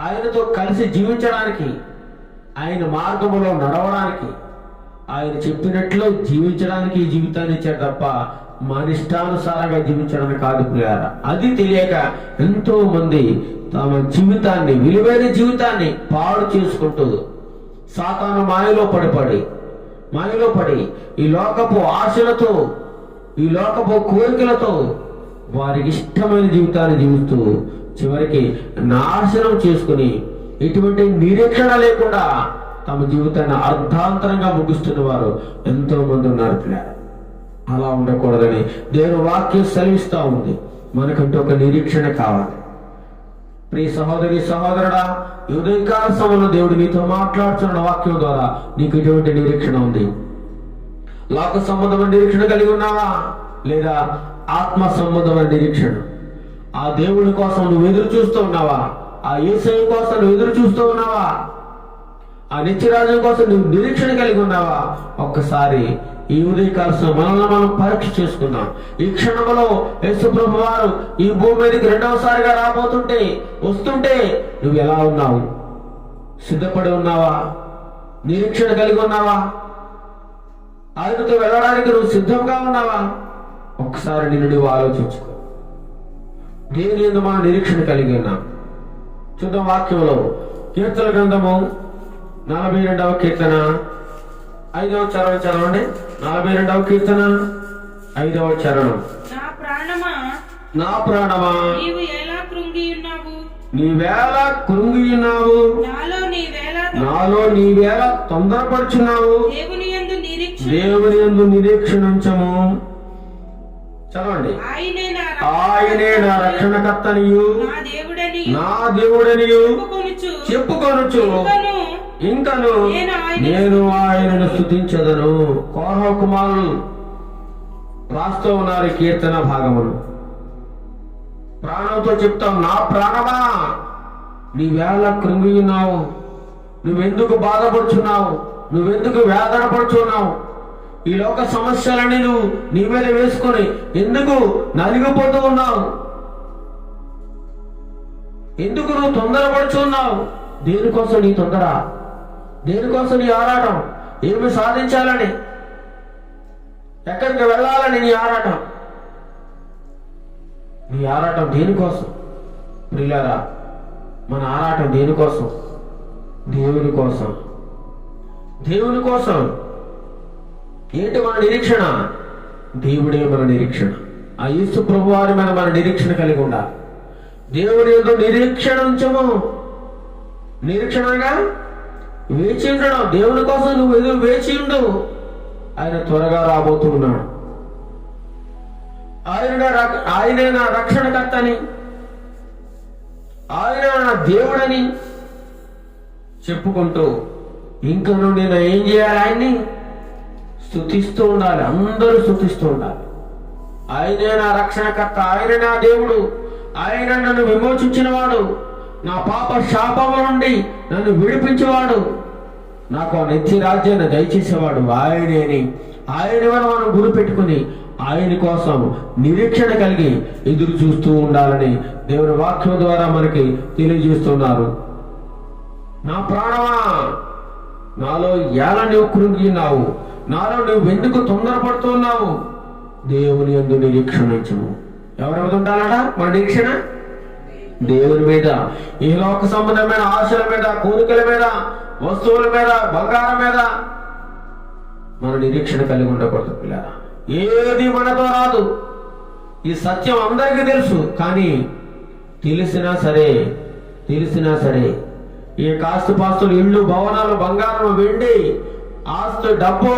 Speaker 1: ఆయనతో కలిసి జీవించడానికి, ఆయన మార్గములో నడవడానికి, ఆయన చెప్పినట్లు జీవించడానికి ఈ జీవితాన్ని ఇచ్చాడు తప్ప మన ఇష్టానుసారంగా జీవించడానికి కాదు ప్రియారా. అది తెలియక ఎంతో మంది తమ జీవితాన్ని, విలువైన జీవితాన్ని పాడు చేసుకుంటూ సాతాను మాయలో పడి ఈ లోకపు ఆశలతో, ఈ లోకపు కోరికలతో వారికి ఇష్టమైన జీవితాన్ని జీవిస్తూ చివరికి నాశనం చేసుకుని ఎటువంటి నిరీక్షణ లేకుండా తమ జీవితాన్ని అర్ధాంతరంగా ముగిస్తున్న వారు ఎంతో మంది ఉన్నారు పిల్లలు. అలా ఉండకూడదని దేవుని వాక్యం సెలవిస్తూ ఉంది. మనకంటూ ఒక నిరీక్షణ కావాలి. ప్రియ సహోదరి సహోదరుడా, ఈ ఉదయకాల సమయంలో దేవుడు నీతో మాట్లాడుతున్న వాక్యం ద్వారా నీకు ఎటువంటి నిరీక్షణ ఉంది? లోక సంబంధమైన నిరీక్షణ కలిగి ఉన్నావా, లేదా ఆత్మ సంబంధమైన నిరీక్షణ? ఆ దేవుని కోసం నువ్వు ఎదురు చూస్తూ ఉన్నావా? ఆ యేసయ్య కోసం నువ్వు ఎదురు చూస్తూ ఉన్నావా? ఆ నిత్యరాజ్యం కోసం నువ్వు నిరీక్షణ కలిగి ఉన్నావా? ఒక్కసారి ఈ ఉదయకాల మనల్ని మనం పరీక్ష చేసుకుందాం. ఈ క్షణంలో యేసు ప్రభు వారు ఈ భూమి మీదకి రెండవసారిగా వస్తుంటే నువ్వు ఎలా ఉన్నావు? సిద్ధపడి ఉన్నావా? నిరీక్షణ కలిగి ఉన్నావా? ఆయనతో వెళ్ళడానికి నువ్వు సిద్ధంగా ఉన్నావా? ఒకసారి నిన్ను నువ్వు ఆలోచించుకో. దేని యందు మనం నిరీక్షణ కలిగి ఉన్నాం? చూద్దాం వాక్యంలో. కీర్తన గ్రంథము 42వ కీర్తన 5వ చరణం చదవండి. 42వ కీర్తన 5వ చరణం. నా ప్రాణమా నీవేలా కృంగి ఉన్నావు, నాలో నీవేళ తొందరపడుచున్నావు. దేవుని యందు నిరీక్షణ ఉంచము. చదవండి. ఆయనే నా రక్షణకర్తనియు నా దేవుడనియు చెప్పుకొనుచు ఇంకను నేను ఆయనను స్తుతించదను. కోరహ కుమారులు రాస్తూ ఉన్నారు కీర్తన భాగమును. ప్రాణంతో చెప్తాం, నా ప్రాణమా నీవేళ కృంగి ఉన్నావు, నువ్వెందుకు బాధపడుచున్నావు, నువ్వెందుకు వేదన పడుచున్నావు? ఈ లోక సమస్యలని నువ్వు నీ మీద వేసుకొని ఎందుకు నలిగిపోతూ ఉన్నావు? ఎందుకు నువ్వు తొందరపడుచున్నావు? దేనికోసం నీ తొందర? దేనికోసం నీ ఆరాటం? ఏమి సాధించాలని, ఎక్కడికి వెళ్ళాలని నీ ఆరాటం? నీ ఆరాటం దేనికోసం? ప్రియులారా, మన ఆరాటం దేనికోసం? దేవుని కోసం. దేవుని కోసం. ఏంటి మన నిరీక్షణ? దేవుడే మన నిరీక్షణ. ఆ యేసు ప్రభు వారి మీద మన నిరీక్షణ కలిగి ఉండాలి. దేవుని యందు నిరీక్షణ ఉంచము. నిరీక్షణగా వేచి ఉండడం. దేవుని కోసం నువ్వు ఎదురు వేచి ఉండు. ఆయన త్వరగా రాబోతున్నాడు. ఆయనే నా రక్షణకర్తని, ఆయన నా దేవుడని చెప్పుకుంటూ ఇంకను నేను ఏం చేయాలి? ఆయన్ని స్తుతిస్తూ ఉండాలి. అందరూ స్తుతిస్తూ ఉండాలి. ఆయనే నా రక్షణకర్త, ఆయన నా దేవుడు, ఆయన నన్ను విమోచించినవాడు, నా పాప శాపము నుండి నన్ను విడిపించేవాడు, నాకు ఆ నిత్య రాజ్యాన్ని దయచేసేవాడు ఆయనేని. ఆయన మనం గురిపెట్టుకుని ఆయన కోసం నిరీక్షణ కలిగి ఎదురు చూస్తూ ఉండాలని దేవుని వాక్యం ద్వారా మనకి తెలియజేస్తున్నారు. నా ప్రాణమా నాలో ఎలా నువ్వు కృంగినావు, నాలో నువ్వు ఎందుకు తొందరపడుతున్నావు? దేవుని యందు నిరీక్షణ ఉంచము. ఎవరెవరు ఉండాలడా మన నిరీక్షణ? దేవుని మీద. ఈ లోక సంబంధమైన ఆశల మీద, కోరికల మీద, వస్తువుల మీద, బంగారం మీద మన నిరీక్షణ కలిగి ఉండకూడదు పిల్లరా. ఏది మనతో రాదు. ఈ సత్యం అందరికీ తెలుసు. కానీ తెలిసినా సరే ఈ ఆస్తిపాస్తులు, ఇళ్ళు, భవనాలు, బంగారం, వెండి, ఆస్తు, డబ్బు,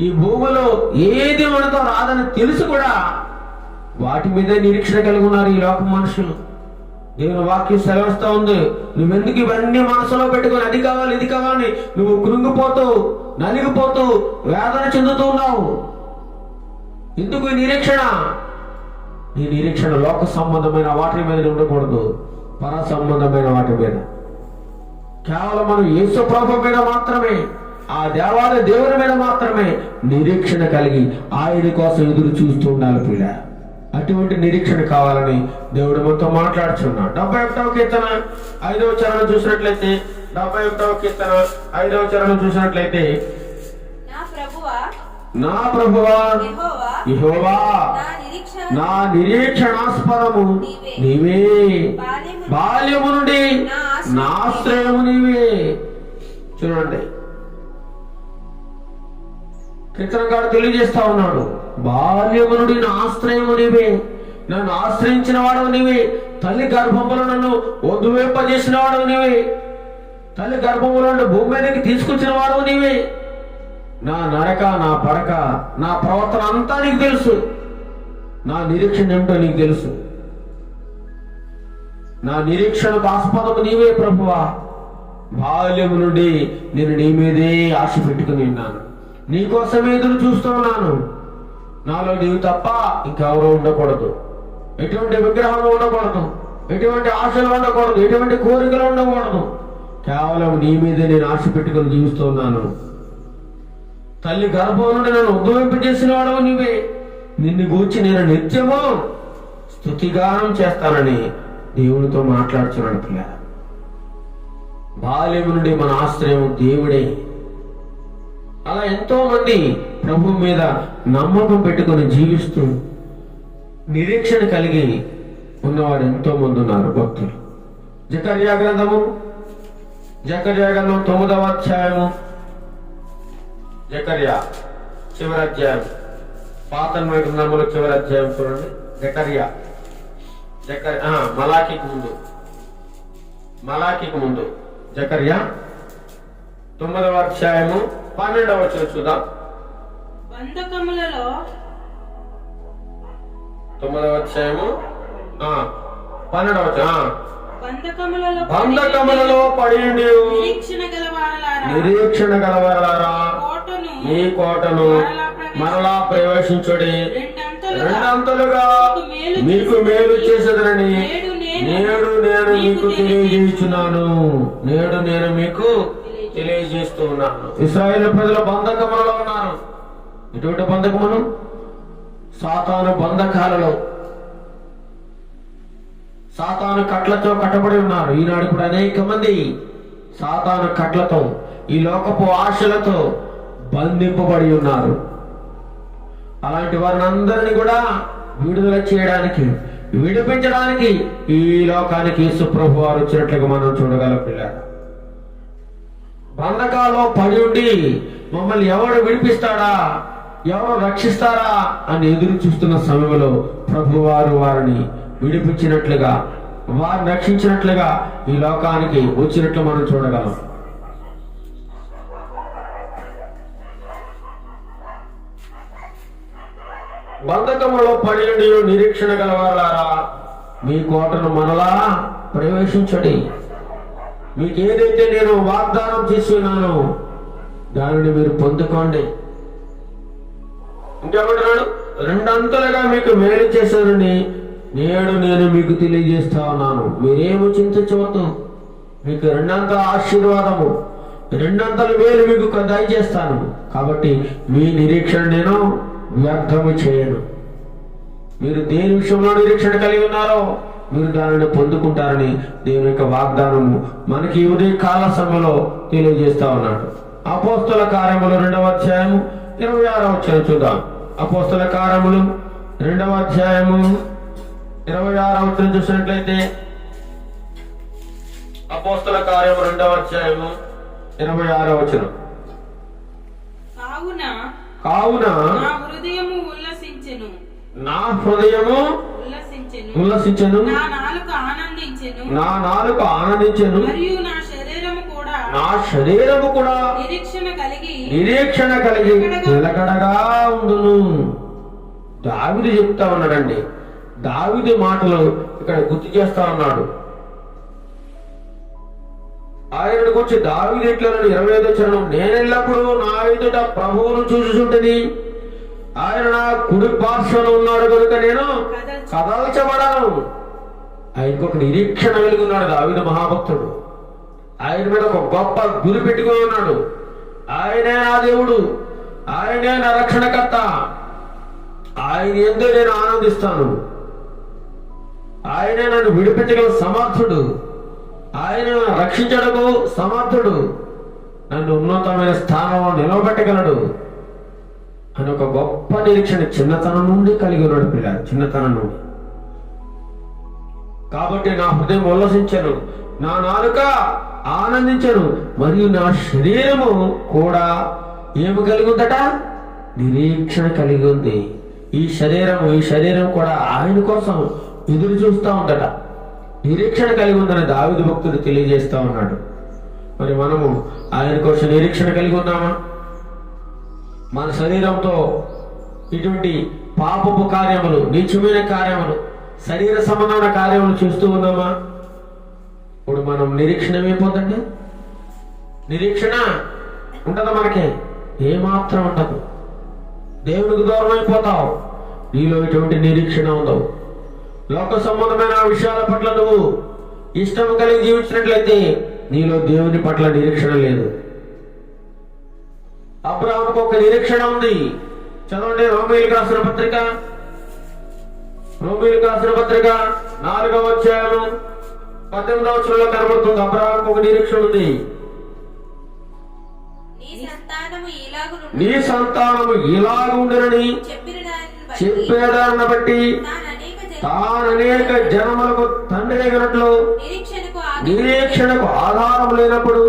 Speaker 1: ఈ భూములు ఏది మనతో రాదని తెలుసు కూడా వాటి మీదే నిరీక్షణ కలిగి ఉన్నారు ఈ లోక మనుషులు. దేవుని వాక్యం సెలవిస్తా ఉంది, నువ్వెందుకు ఇవన్నీ మనసులో పెట్టుకొని అది కావాలి ఇది కావాలని నువ్వు కృంగిపోతూ నలిగిపోతూ వేదన చెందుతూ ఉన్నావు? ఎందుకు ఈ నిరీక్షణ? ఈ నిరీక్షణ లోక సంబంధమైన వాటి మీద ఉండకూడదు, పర సంబంధమైన వాటి మీద. కేవలం మనం యేసు ప్రభు మీద మాత్రమే, ఆ దేవాలయ దేవుని మీద మాత్రమే నిరీక్షణ కలిగి ఆయన కోసం ఎదురు చూస్తూ ఉండాలి పిల్ల. అటువంటి నిరీక్షణ కావాలని దేవుడు మనతో మాట్లాడుచున్నాడు. 71వ కీర్తన 5వ చరణం చూసినట్లయితే, 71వ కీర్తన 5వ చరణం చూసినట్లయితే, నా ప్రభువా యెహోవా నా నిరీక్షణాస్పదము నీవే, బాల్యము నుండి నా ఆశ్రయము నీవే. చూడండి, కీర్తనకారు తెలియజేస్తా ఉన్నాడు, బాల్యము నుండి నా ఆశ్రయము నీవే, నన్ను ఆశ్రయించిన వాడవు నీవే, తల్లి గర్భంలో నన్ను వధువేంపజేసిన వాడవు నీవే, తల్లి గర్భంలో నుండి భూమి మీదకి తీసుకొచ్చిన వాడవు నీవే. నా నడక, నా పడక, నా ప్రవర్తన అంతా నీకు తెలుసు. నా నిరీక్షణ ఏమిటో నీకు తెలుసు. నా నిరీక్షణకు ఆస్పదము నీవే ప్రభువా. బాల్యము నుండి నేను నీ మీదే ఆశ పెట్టుకుని ఉన్నాను, నీకోసమే ఎదురు చూస్తున్నాను. నాలో నీవు తప్ప ఇంకెవరూ ఉండకూడదు, ఎటువంటి విగ్రహం ఉండకూడదు, ఎటువంటి ఆశలు ఉండకూడదు, ఎటువంటి కోరికలు ఉండకూడదు. కేవలం నీ మీదే నేను ఆశ పెట్టుకుని జీవిస్తున్నాను. తల్లి గర్భం నుండి నన్ను ఉద్భవింపజేసిన వాడవు నీవే, నిన్ను గూర్చి నేను నిత్యము స్తుతిగానం చేస్తానని దేవునితో మాట్లాడుచున్నాడు పిల్ల. బాల్యము నుండి మన ఆశ్రయం దేవుడే. అలా ఎంతో మంది ప్రభు మీద నమ్మకం పెట్టుకుని జీవిస్తూ నిరీక్షణ కలిగి ఉన్నవాడు ఎంతో మంది ఉన్నారు భక్తులు. జకర్యా గ్రంథం 9వ అధ్యాయము, జకర్యా చివరి అధ్యాయం, పాత గ్రంథములో చివరి అధ్యాయం చూడండి. మలాఖీకి ముందు జకర్యా 9వ అధ్యాయము 12వ వచనం చూద్దాం. 9వ అధ్యాయము 12వ వచనం. బంధకములలో పడి నిరీక్షణ గలవారలారా, ఈ కోటను మరలా ప్రవేశించుడి, రెండంతలుగా మీకు మేలు చేసేదనని నేడు నేను మీకు తెలియజేస్తున్నాను. నేడు నేను మీకు తెలియజేస్తూ ఉన్నాను. ఇశ్రాయేలు ప్రజలు బంధకములలో ఉన్నారు. ఎటువంటి బంధకములు? సాతాను బంధకాలలో, సాతాను కట్లతో కట్టబడి ఉన్నారు. ఈనాడు కూడా అనేక మంది సాతాను కట్లతో, ఈ లోకపు ఆశలతో బంధింపబడి ఉన్నారు. అలాంటి వారిని అందరినీ కూడా విడుదల చేయడానికి, విడిపించడానికి ఈ లోకానికి యేసు ప్రభు వారు వచ్చినట్లుగా మనం చూడగలం పిల్లలు. బంధకాల్లో పడి ఉండి మమ్మల్ని ఎవరు విడిపిస్తాడా, ఎవరు రక్షిస్తారా అని ఎదురు చూస్తున్న సమయంలో ప్రభు వారు వారిని విడిపించినట్లుగా, వారిని రక్షించినట్లుగా ఈ లోకానికి వచ్చినట్లు మనం చూడగలం. బంధకములో పడి నిరీక్షణ గలవారారా, మీ కోటను మనలా ప్రవేశించండి. మీకు ఏదైతే నేను వాగ్దానం చేసి ఉన్నానో దానిని మీరు పొందుకోండి. ఇంకేమంటున్నాడు? రెండంతలుగా మీకు మేలు చేశానని నేడు నేను మీకు తెలియజేస్తా ఉన్నాను. మీరేమో చింతించవద్దు, మీకు రెండంతల ఆశీర్వాదము, రెండంతల మేలు మీకు దయచేస్తాను. కాబట్టి మీ నిరీక్షణ నేను వ్యర్థము చేయను. మీరు దేని విషయంలో నిరీక్షణ కలిగి ఉన్నారో మీరు దానిని పొందుకుంటారని దేవుని యొక్క వాగ్దానము మనకి ఉదయ కాల సమయంలో తెలియజేస్తా ఉన్నాడు. అపోస్తల కార్యములు 2వ అధ్యాయము 26వ వచనం చూద్దాం. అపోస్తల కార్యములు 2వ అధ్యాయము 26వ వచనం చూసినట్లయితే, అపోస్తల కార్యము 2వ అధ్యాయము 26వ వచనం. కావున నా హృదయము ఉల్లసించెను, నా నాలుక ఆనందించెను, నా శరీరము కూడా నిరీక్షణ కలిగి నిలకడగా ఉండును. దావీదు చెప్తా ఉన్నాడండి. దావీదు మాటలు ఇక్కడ గుర్తు చేస్తా ఉన్నాడు. ఆయన గురించి దావీదు ఎట్లా 25వ చరణం, నేను ఎల్లప్పుడూ నా ఎదుట ప్రభువును చూసుచుంటని, ఆయన నా కుడి పార్శ్వన ఉన్నాడు కనుక నేను కదల్చబడను. ఆయనకు ఒక నిరీక్షణ కలిగి ఉన్నాడు దావీదు మహాభక్తుడు. ఆయన మీద ఒక గొప్ప గురి పెట్టుకుని ఉన్నాడు. ఆయనే నా దేవుడు, ఆయనే నా రక్షణకర్త, ఆయన ఎందు నేను ఆనందిస్తాను, ఆయనే నన్ను విడిపించగల సమర్థుడు, ఆయన రక్షించడకు సమర్థుడు, నన్ను ఉన్నతమైన స్థానంలో నిలవబెట్టగలడు అని ఒక గొప్ప నిరీక్షణ చిన్నతనం నుండి కలిగి ఉన్నాడు పిల్లలు, చిన్నతనం నుండి. కాబట్టి నా హృదయం ఉల్లసించను, నా నాలుక ఆనందించను, మరియు నా శరీరము కూడా ఏమి కలిగి ఉందట? నిరీక్షణ కలిగి ఉంది. ఈ శరీరం కూడా ఆయన కోసం ఎదురు చూస్తూ ఉందట, నిరీక్షణ కలిగి ఉందని దావీదు భక్తుడు తెలియజేస్తా ఉన్నాడు. మరి మనము ఆయన కోసం నిరీక్షణ కలిగి ఉన్నామా? మన శరీరంతో ఇటువంటి పాపపు కార్యములు, నీచమైన కార్యములు, శరీర సంబంధమైన కార్యములు చేస్తూ ఉన్నామా? ఇప్పుడు మనం నిరీక్షణ ఏమైపోతుందండి? నిరీక్షణ ఉంటుందా? మనకి ఏమాత్రం ఉండదు. దేవునికి దూరం అయిపోతావు. నీలో ఇటువంటి నిరీక్షణ ఉండవు. లోక సంబంధమైన విషయాల పట్ల నువ్వు ఇష్టం కలిగి జీవించినట్లయితే నీలో దేవుని పట్ల నిరీక్షణ లేదు. అబ్రాహాముకు ఒక నిరీక్షణ ఉంది. చదవండి రోమీయులకు రాసిన పత్రిక 4వ అధ్యాయము 18వ వచనంలో కనబడుతుంది. అబ్రాహాముకు ఒక నిరీక్షణ ఉంది. నీ సంతానము ఇలాగుండునని చెప్పేదాన్ని బట్టి తాననేక జనములకు తండ్రి అయినట్లు నిరీక్షణకు ఆధారం లేనప్పుడు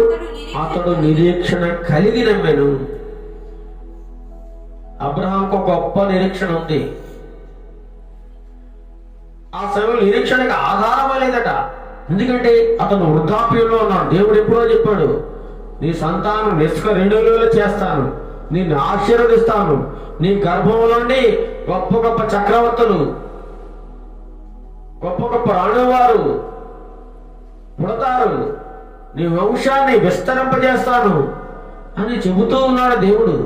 Speaker 1: అతడు నిరీక్షణ కలిగి నమ్మెను. అబ్రహాంకు ఒక గొప్ప నిరీక్షణ ఉంది. ఆ సమయంలో నిరీక్షణకు ఆధారం లేదట. ఎందుకంటే అతను వృద్ధాప్యంలో ఉన్నాడు. దేవుడు ఎప్పుడో చెప్పాడు, నీ సంతానం నిష్క 2 నెలలు చేస్తాను, నిన్ను ఆశీర్వదిస్తాను, నీ గర్భంలోని గొప్ప గొప్ప చక్రవర్తులు, గొప్ప గొప్ప రాణువారు పుడతారు, నీ వంశాన్ని విస్తరింపజేస్తాను అని చెబుతూ ఉన్నాడు దేవుడు.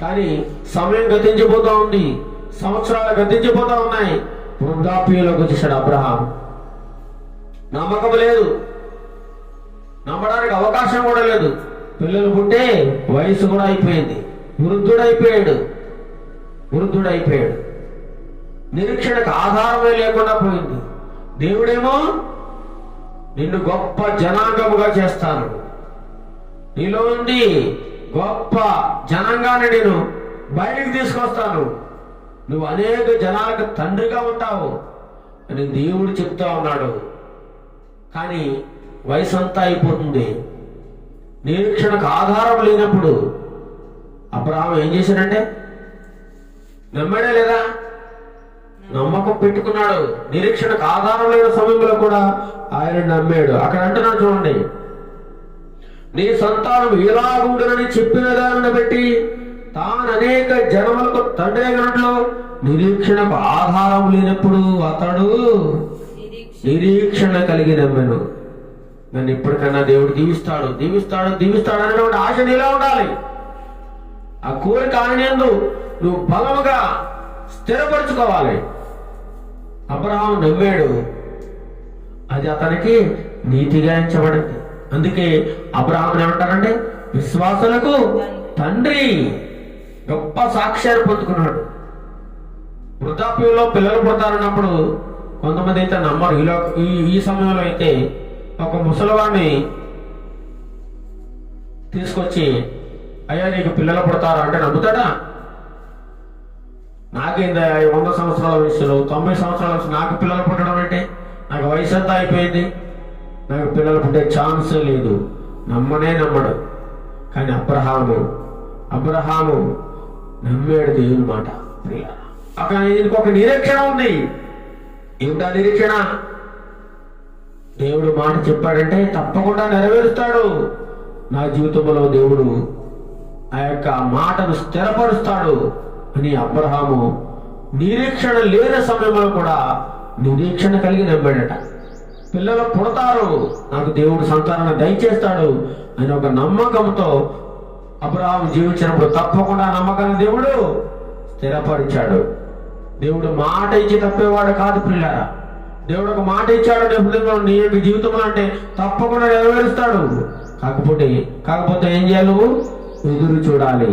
Speaker 1: కానీ సమయం గతించిపోతా ఉంది, సంవత్సరాలు గతించిపోతా ఉన్నాయి. వృద్ధాప్యంలోకి వచ్చేసాడు అబ్రహాం. నమ్మకం లేదు, నమ్మడానికి అవకాశం కూడా లేదు. పిల్లలు పుట్టే వయసు కూడా అయిపోయింది. వృద్ధుడైపోయాడు. నిరీక్షణకు ఆధారమే లేకుండా పోయింది. దేవుడేమో నిన్ను గొప్ప జనాంగముగా చేస్తాను, నీలో నుండి గొప్ప జనాంగాన్ని నేను బయటికి తీసుకొస్తాను, నువ్వు అనేక జనాలకు తండ్రిగా ఉంటావు అని దేవుడు చెప్తా ఉన్నాడు. కానీ వయసు అంతా అయిపోతుంది. నిరీక్షణకు ఆధారం లేనప్పుడు అబ్రహాము ఏం చేశాడంటే, నమ్మాడే లేదా? నమ్మకం పెట్టుకున్నాడు. నిరీక్షణకు ఆధారం లేని సమయంలో కూడా ఆయన నమ్మాడు. అక్కడ అంటున్నాడు చూడండి, నీ సంతానం ఇలాగుండునని చెప్పిన దానిని బట్టి తాను అనేక జనములకు తండ్రి అయినట్లు నిరీక్షణకు ఆధారం లేనప్పుడు అతడు నిరీక్షణ కలిగి నమ్మాను. నన్ను ఇప్పటికన్నా దేవుడు దీవిస్తాడు అనేటువంటి ఆశ నీలా ఉండాలి. ఆ కోరిక ఆయన యందు నువ్వు బలముగా స్థిరపరచుకోవాలి. అబ్రహాము నమ్మాడు, అది అతనికి నీతిగా ఎంచబడింది. అందుకే అబ్రహాముని ఏమంటారంటే విశ్వాసులకు తండ్రి. గొప్ప సాక్ష్యాన్ని పొందుకున్నాడు. వృద్ధాప్యంలో పిల్లలు పుడతారన్నప్పుడు కొంతమంది అయితే నమ్మరు. ఈ సమయంలో అయితే ఒక ముసలివాడిని తీసుకొచ్చి, అయ్యా నీకు పిల్లలు పుడతారు అంటే నమ్ముతాడా? నాకేందా 100 సంవత్సరాల వయసులో 90 సంవత్సరాల వయసు నాకు పిల్లలు పుట్టడం అంటే? నాకు వయసు అంతా అయిపోయింది, నాకు పిల్లలు పుట్టే ఛాన్స్ లేదు. నమ్మడు. కానీ అబ్రహాము నమ్మాడు దేవుని మాట. అక్కడ దీనికి ఒక నిరీక్షణ ఉంది. ఏమిటా నిరీక్షణ? దేవుడు మాట చెప్పాడంటే తప్పకుండా నెరవేరుస్తాడు. నా జీవితంలో దేవుడు ఆ యొక్క మాటను స్థిరపరుస్తాడు అని అబ్రహాము నిరీక్షణ లేని సమయంలో కూడా నిరీక్షణ కలిగి నమ్మాడట. పిల్లలు పుడతారు, నాకు దేవుడు సంతానాన్ని దయచేస్తాడు అని ఒక నమ్మకంతో అబ్రహాము జీవించినప్పుడు తప్పకుండా నమ్మకాన్ని దేవుడు స్థిరపరిచాడు. దేవుడు మాట ఇచ్చి తప్పేవాడు కాదు పిల్లరా. దేవుడు ఒక మాట ఇచ్చాడు నీ యొక్క జీవితంలో అంటే తప్పకుండా నెరవేరుస్తాడు. కాకపోతే ఏం చేయాలి? నువ్వు ఎదురు చూడాలి,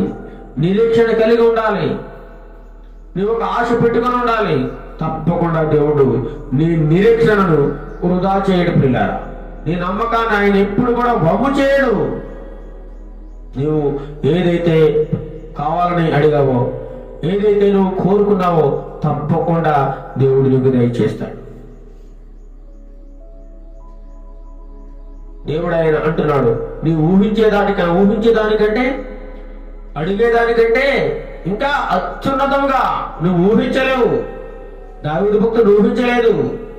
Speaker 1: నిరీక్షణ కలిగి ఉండాలి, నువ్వు ఒక ఆశ పెట్టుకొని ఉండాలి. తప్పకుండా దేవుడు నీ నిరీక్షణను వృధా చేయడు పిల్లారా. నీ నమ్మకాన్ని ఆయన ఎప్పుడు కూడా వమ్ము చేయడు. నువ్వు ఏదైతే కావాలని అడిగావో, ఏదైతే నువ్వు కోరుకున్నావో తప్పకుండా దేవుడు నీకు దయచేస్తాడు. దేవుడు ఆయన అంటున్నాడు, నీవు ఊహించేదానికంటే అడిగేదానికంటే ఇంకా అత్యున్నతంగా నువ్వు ఊహించలేవు. దావీదు భక్తుడు ఊహించలేదు,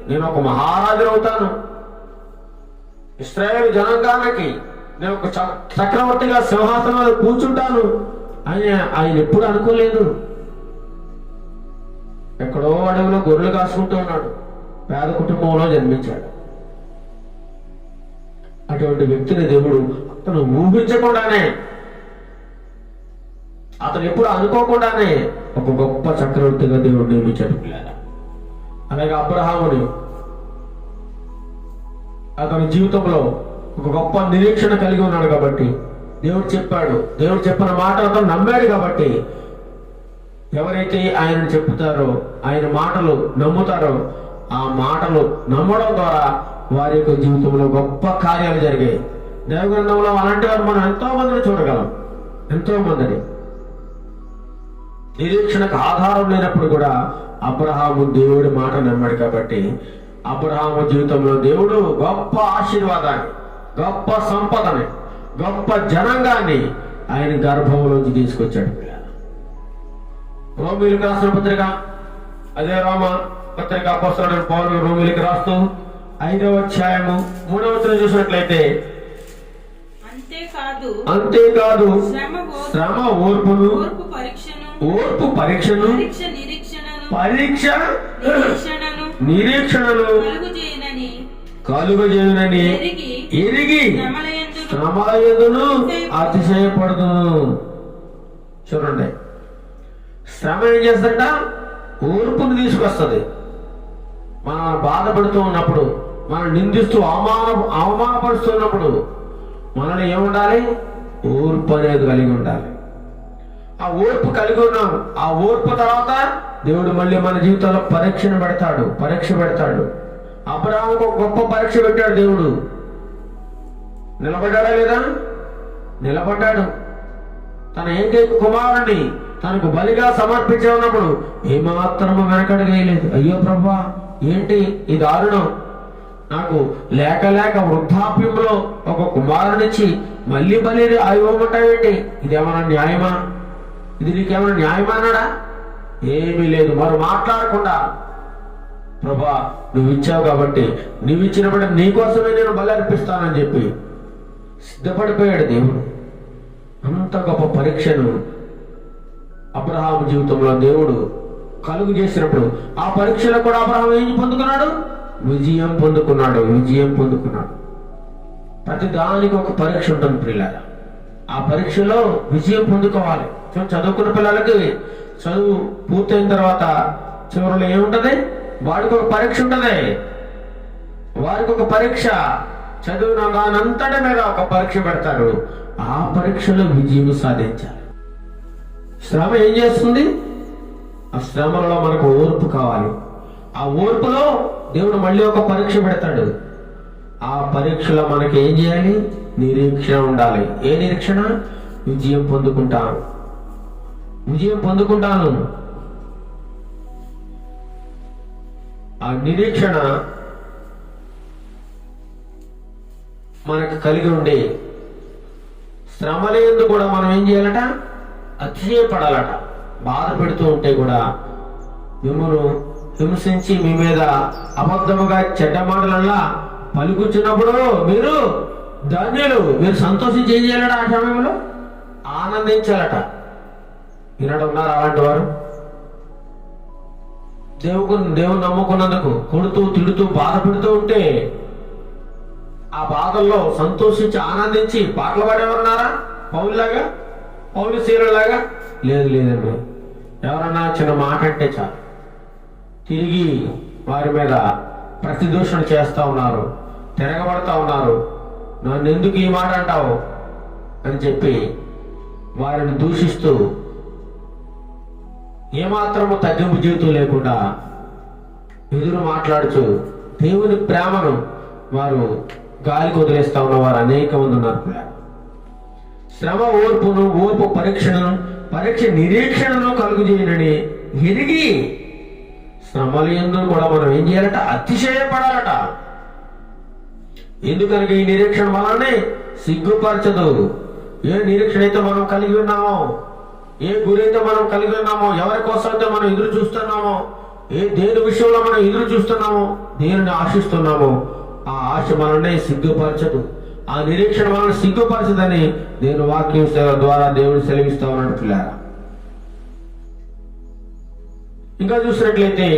Speaker 1: నేను ఒక మహారాజు అవుతాను, ఇశ్రాయేలు జనాంగానికి నేను ఒక చక్రవర్తిగా సింహాసనంలో కూర్చుంటాను ఆయన ఎప్పుడు అనుకోలేదు. ఎక్కడో అడవిలో గొర్రెలు కాసుకుంటూ ఉన్నాడు, పేద కుటుంబంలో జన్మించాడు. అటువంటి వ్యక్తిని దేవుడు అతను ఊహించకుండానే, అతను ఎప్పుడు అనుకోకుండానే ఒక గొప్ప చక్రవర్తిగా దేవుడు నియమించాడు పిల్లల. అలాగే అబ్రహాముని అతని జీవితంలో ఒక గొప్ప నిరీక్షణ కలిగి ఉన్నాడు కాబట్టి దేవుడు చెప్పిన మాట అతను నమ్మాడు కాబట్టి ఎవరైతే ఆయనను చెప్తారో, ఆయన మాటలు నమ్ముతారో, ఆ మాటలు నమ్మడం ద్వారా వారి యొక్క జీవితంలో గొప్ప కార్యాలు జరిగాయి. దైవగ్రంథంలో అలాంటి వారు మనం ఎంతో మందిని చూడగలం. ఎంతో మందిని నిరీక్షణకు ఆధారం లేనప్పుడు కూడా అబ్రహాము దేవుడి మాట నమ్మాడు కాబట్టి అబ్రహాము జీవితంలో దేవుడు గొప్ప ఆశీర్వాదాన్ని, గొప్ప సంపదని, గొప్ప జనాంగాన్ని ఆయన గర్భంలోంచి తీసుకొచ్చాడు. రోమీయులకు రాసిన పత్రిక, అదే రోమ పత్రిక అపోస్తలుడైన పౌలు రోమీయులకు రాస్తూ 5వ అధ్యాయము 3వ వచనం చూసినట్లయితే, అంతేకాదు శ్రమ ఓర్పును, ఓర్పు పరీక్షను, పరీక్ష నిరీక్షణను కలుగజేయునని ఎరిగి శ్రమల యందును అతిశయపడుదును. చూడండి, శ్రమ ఏం చేస్తుంట? ఓర్పును తీసుకొస్తుంది. మనం బాధపడుతూ ఉన్నప్పుడు, మనం నిందిస్తూ అవమానపరుస్తున్నప్పుడు మనల్ని ఏముండాలి? ఓర్పు అనేది కలిగి ఉండాలి. ఆ ఓర్పు కలిగి ఉన్నాం. ఆ ఓర్పు తర్వాత దేవుడు మళ్ళీ మన జీవితంలో పరీక్ష పెడతాడు. అబ్రహాముకు ఒక గొప్ప పరీక్ష పెట్టాడు దేవుడు. నిలబడ్డాడా లేదా? నిలబడ్డాడు. తన ఏకైక కుమారుణ్ణి తనకు బలిగా సమర్పించే ఉన్నప్పుడు ఏమాత్రము వెనకడగేయలేదు. అయ్యో ప్రభువా, ఏంటి ఈ దారుణం, నాకు లేక వృద్ధాప్యంలో ఒక కుమారునిచ్చి మళ్ళీ బలి ఇవ్వమంటావేంటి? ఇదేమన్నా న్యాయమా? ఇది నీకేమైనా న్యాయమా అన్నాడా? ఏమీ లేదు. మరి మాట్లాడకుండా, ప్రభా నువ్వు ఇచ్చావు కాబట్టి, నువ్వు ఇచ్చినప్పుడు నీకోసమే నేను బలి అర్పిస్తానని చెప్పి సిద్ధపడిపోయాడు దేవుడు. అంత గొప్ప పరీక్షను అబ్రహాము జీవితంలో దేవుడు కలుగు చేసినప్పుడు ఆ పరీక్షలో కూడా అబ్రహాం ఏం పొందుకున్నాడు? విజయం పొందుకున్నాడు. ప్రతి దానికి ఒక పరీక్ష ఉంటుంది ప్రియులారా. ఆ పరీక్షలో విజయం పొందుకోవాలి. చదువుకున్న పిల్లలకి చదువు పూర్తయిన తర్వాత చివరిలో ఏముంటది? వాడికి ఒక పరీక్ష ఉంటుంది. వారికి ఒక పరీక్ష, చదువున దానంతటి మీద ఒక పరీక్ష పెడతారు. ఆ పరీక్షలో విజయం సాధించాలి. శ్రమ ఏం చేస్తుంది? ఆ శ్రమలో మనకు ఓర్పు కావాలి. ఆ ఓర్పులో దేవుడు మళ్ళీ ఒక పరీక్ష పెడతాడు. ఆ పరీక్షలో మనకి ఏం చేయాలి? నిరీక్షణ ఉండాలి. ఏ నిరీక్షణ? విజయం పొందుకుంటాను. ఆ నిరీక్షణ మనకు కలిగి ఉండి శ్రమలందు కూడా మనం ఏం చేయాలట? అతిశయపడాలట. బాధ పెడుతూ ఉంటే కూడా మిమ్మల్ని హింసించి మీ మీద అబద్ధముగా చెడ్డ మాటలల్లా పలుకుచున్నప్పుడు మీరు ధన్యులు, మీరు సంతోషించి ఏం చేయాలట? ఆ సమయంలో ఆనందించాలట. ఈనాడు ఉన్నారు అలాంటి వారు? దేవుని నమ్ముకున్నందుకు కొడుతూ తిడుతూ బాధ పెడుతూ ఉంటే ఆ బాధల్లో సంతోషించి ఆనందించి పాటలు పాడేవారున్నారా? పౌలులాగా, పౌలు శీలలాగా? లేదండి. ఎవరన్నా చిన్న మాట అంటే చాలు తిరిగి వారి మీద ప్రతిదూషణ చేస్తా ఉన్నారు, తిరగబడతా ఉన్నారు. నన్ను ఎందుకు ఈ మాట అంటావు అని చెప్పి వారిని దూషిస్తూ ఏమాత్రము తగ్గింపు జీవితం లేకుండా ఎదురు మాట్లాడుతూ దేవుని ప్రేమను వారు గాలికి వదిలేస్తా ఉన్నవారు అనేక మంది ఉన్నారు. శ్రమ ఓర్పు పరీక్ష నిరీక్షణను కలుగు చేయనని ఎరిగి శ్రమల యందు కూడా మనం ఏం చేయాలట? అతిశయపడాలట. ఎందుకనగా ఈ నిరీక్షణ మనల్ని సిగ్గుపరచదు. ఏ నిరీక్షణ అయితే మనం కలిగి ఉన్నామో, ఏ గురి అయితే మనం కలిగి ఉన్నామో, ఎవరి కోసం అయితే మనం ఎదురు చూస్తున్నామో, దేని విషయంలో మనం ఎదురు చూస్తున్నామో, దేనిని ఆశిస్తున్నామో, ఆ ఆశ మనల్ని సిగ్గుపరచదు. ఆ నిరీక్షణ మనల్ని సిగ్గుపరచదని నేను వాక్యం ద్వారా దేవుడు సెలవిస్తా ఉన్నాడు పిల్లారా. ఇంకా చూసినట్లయితే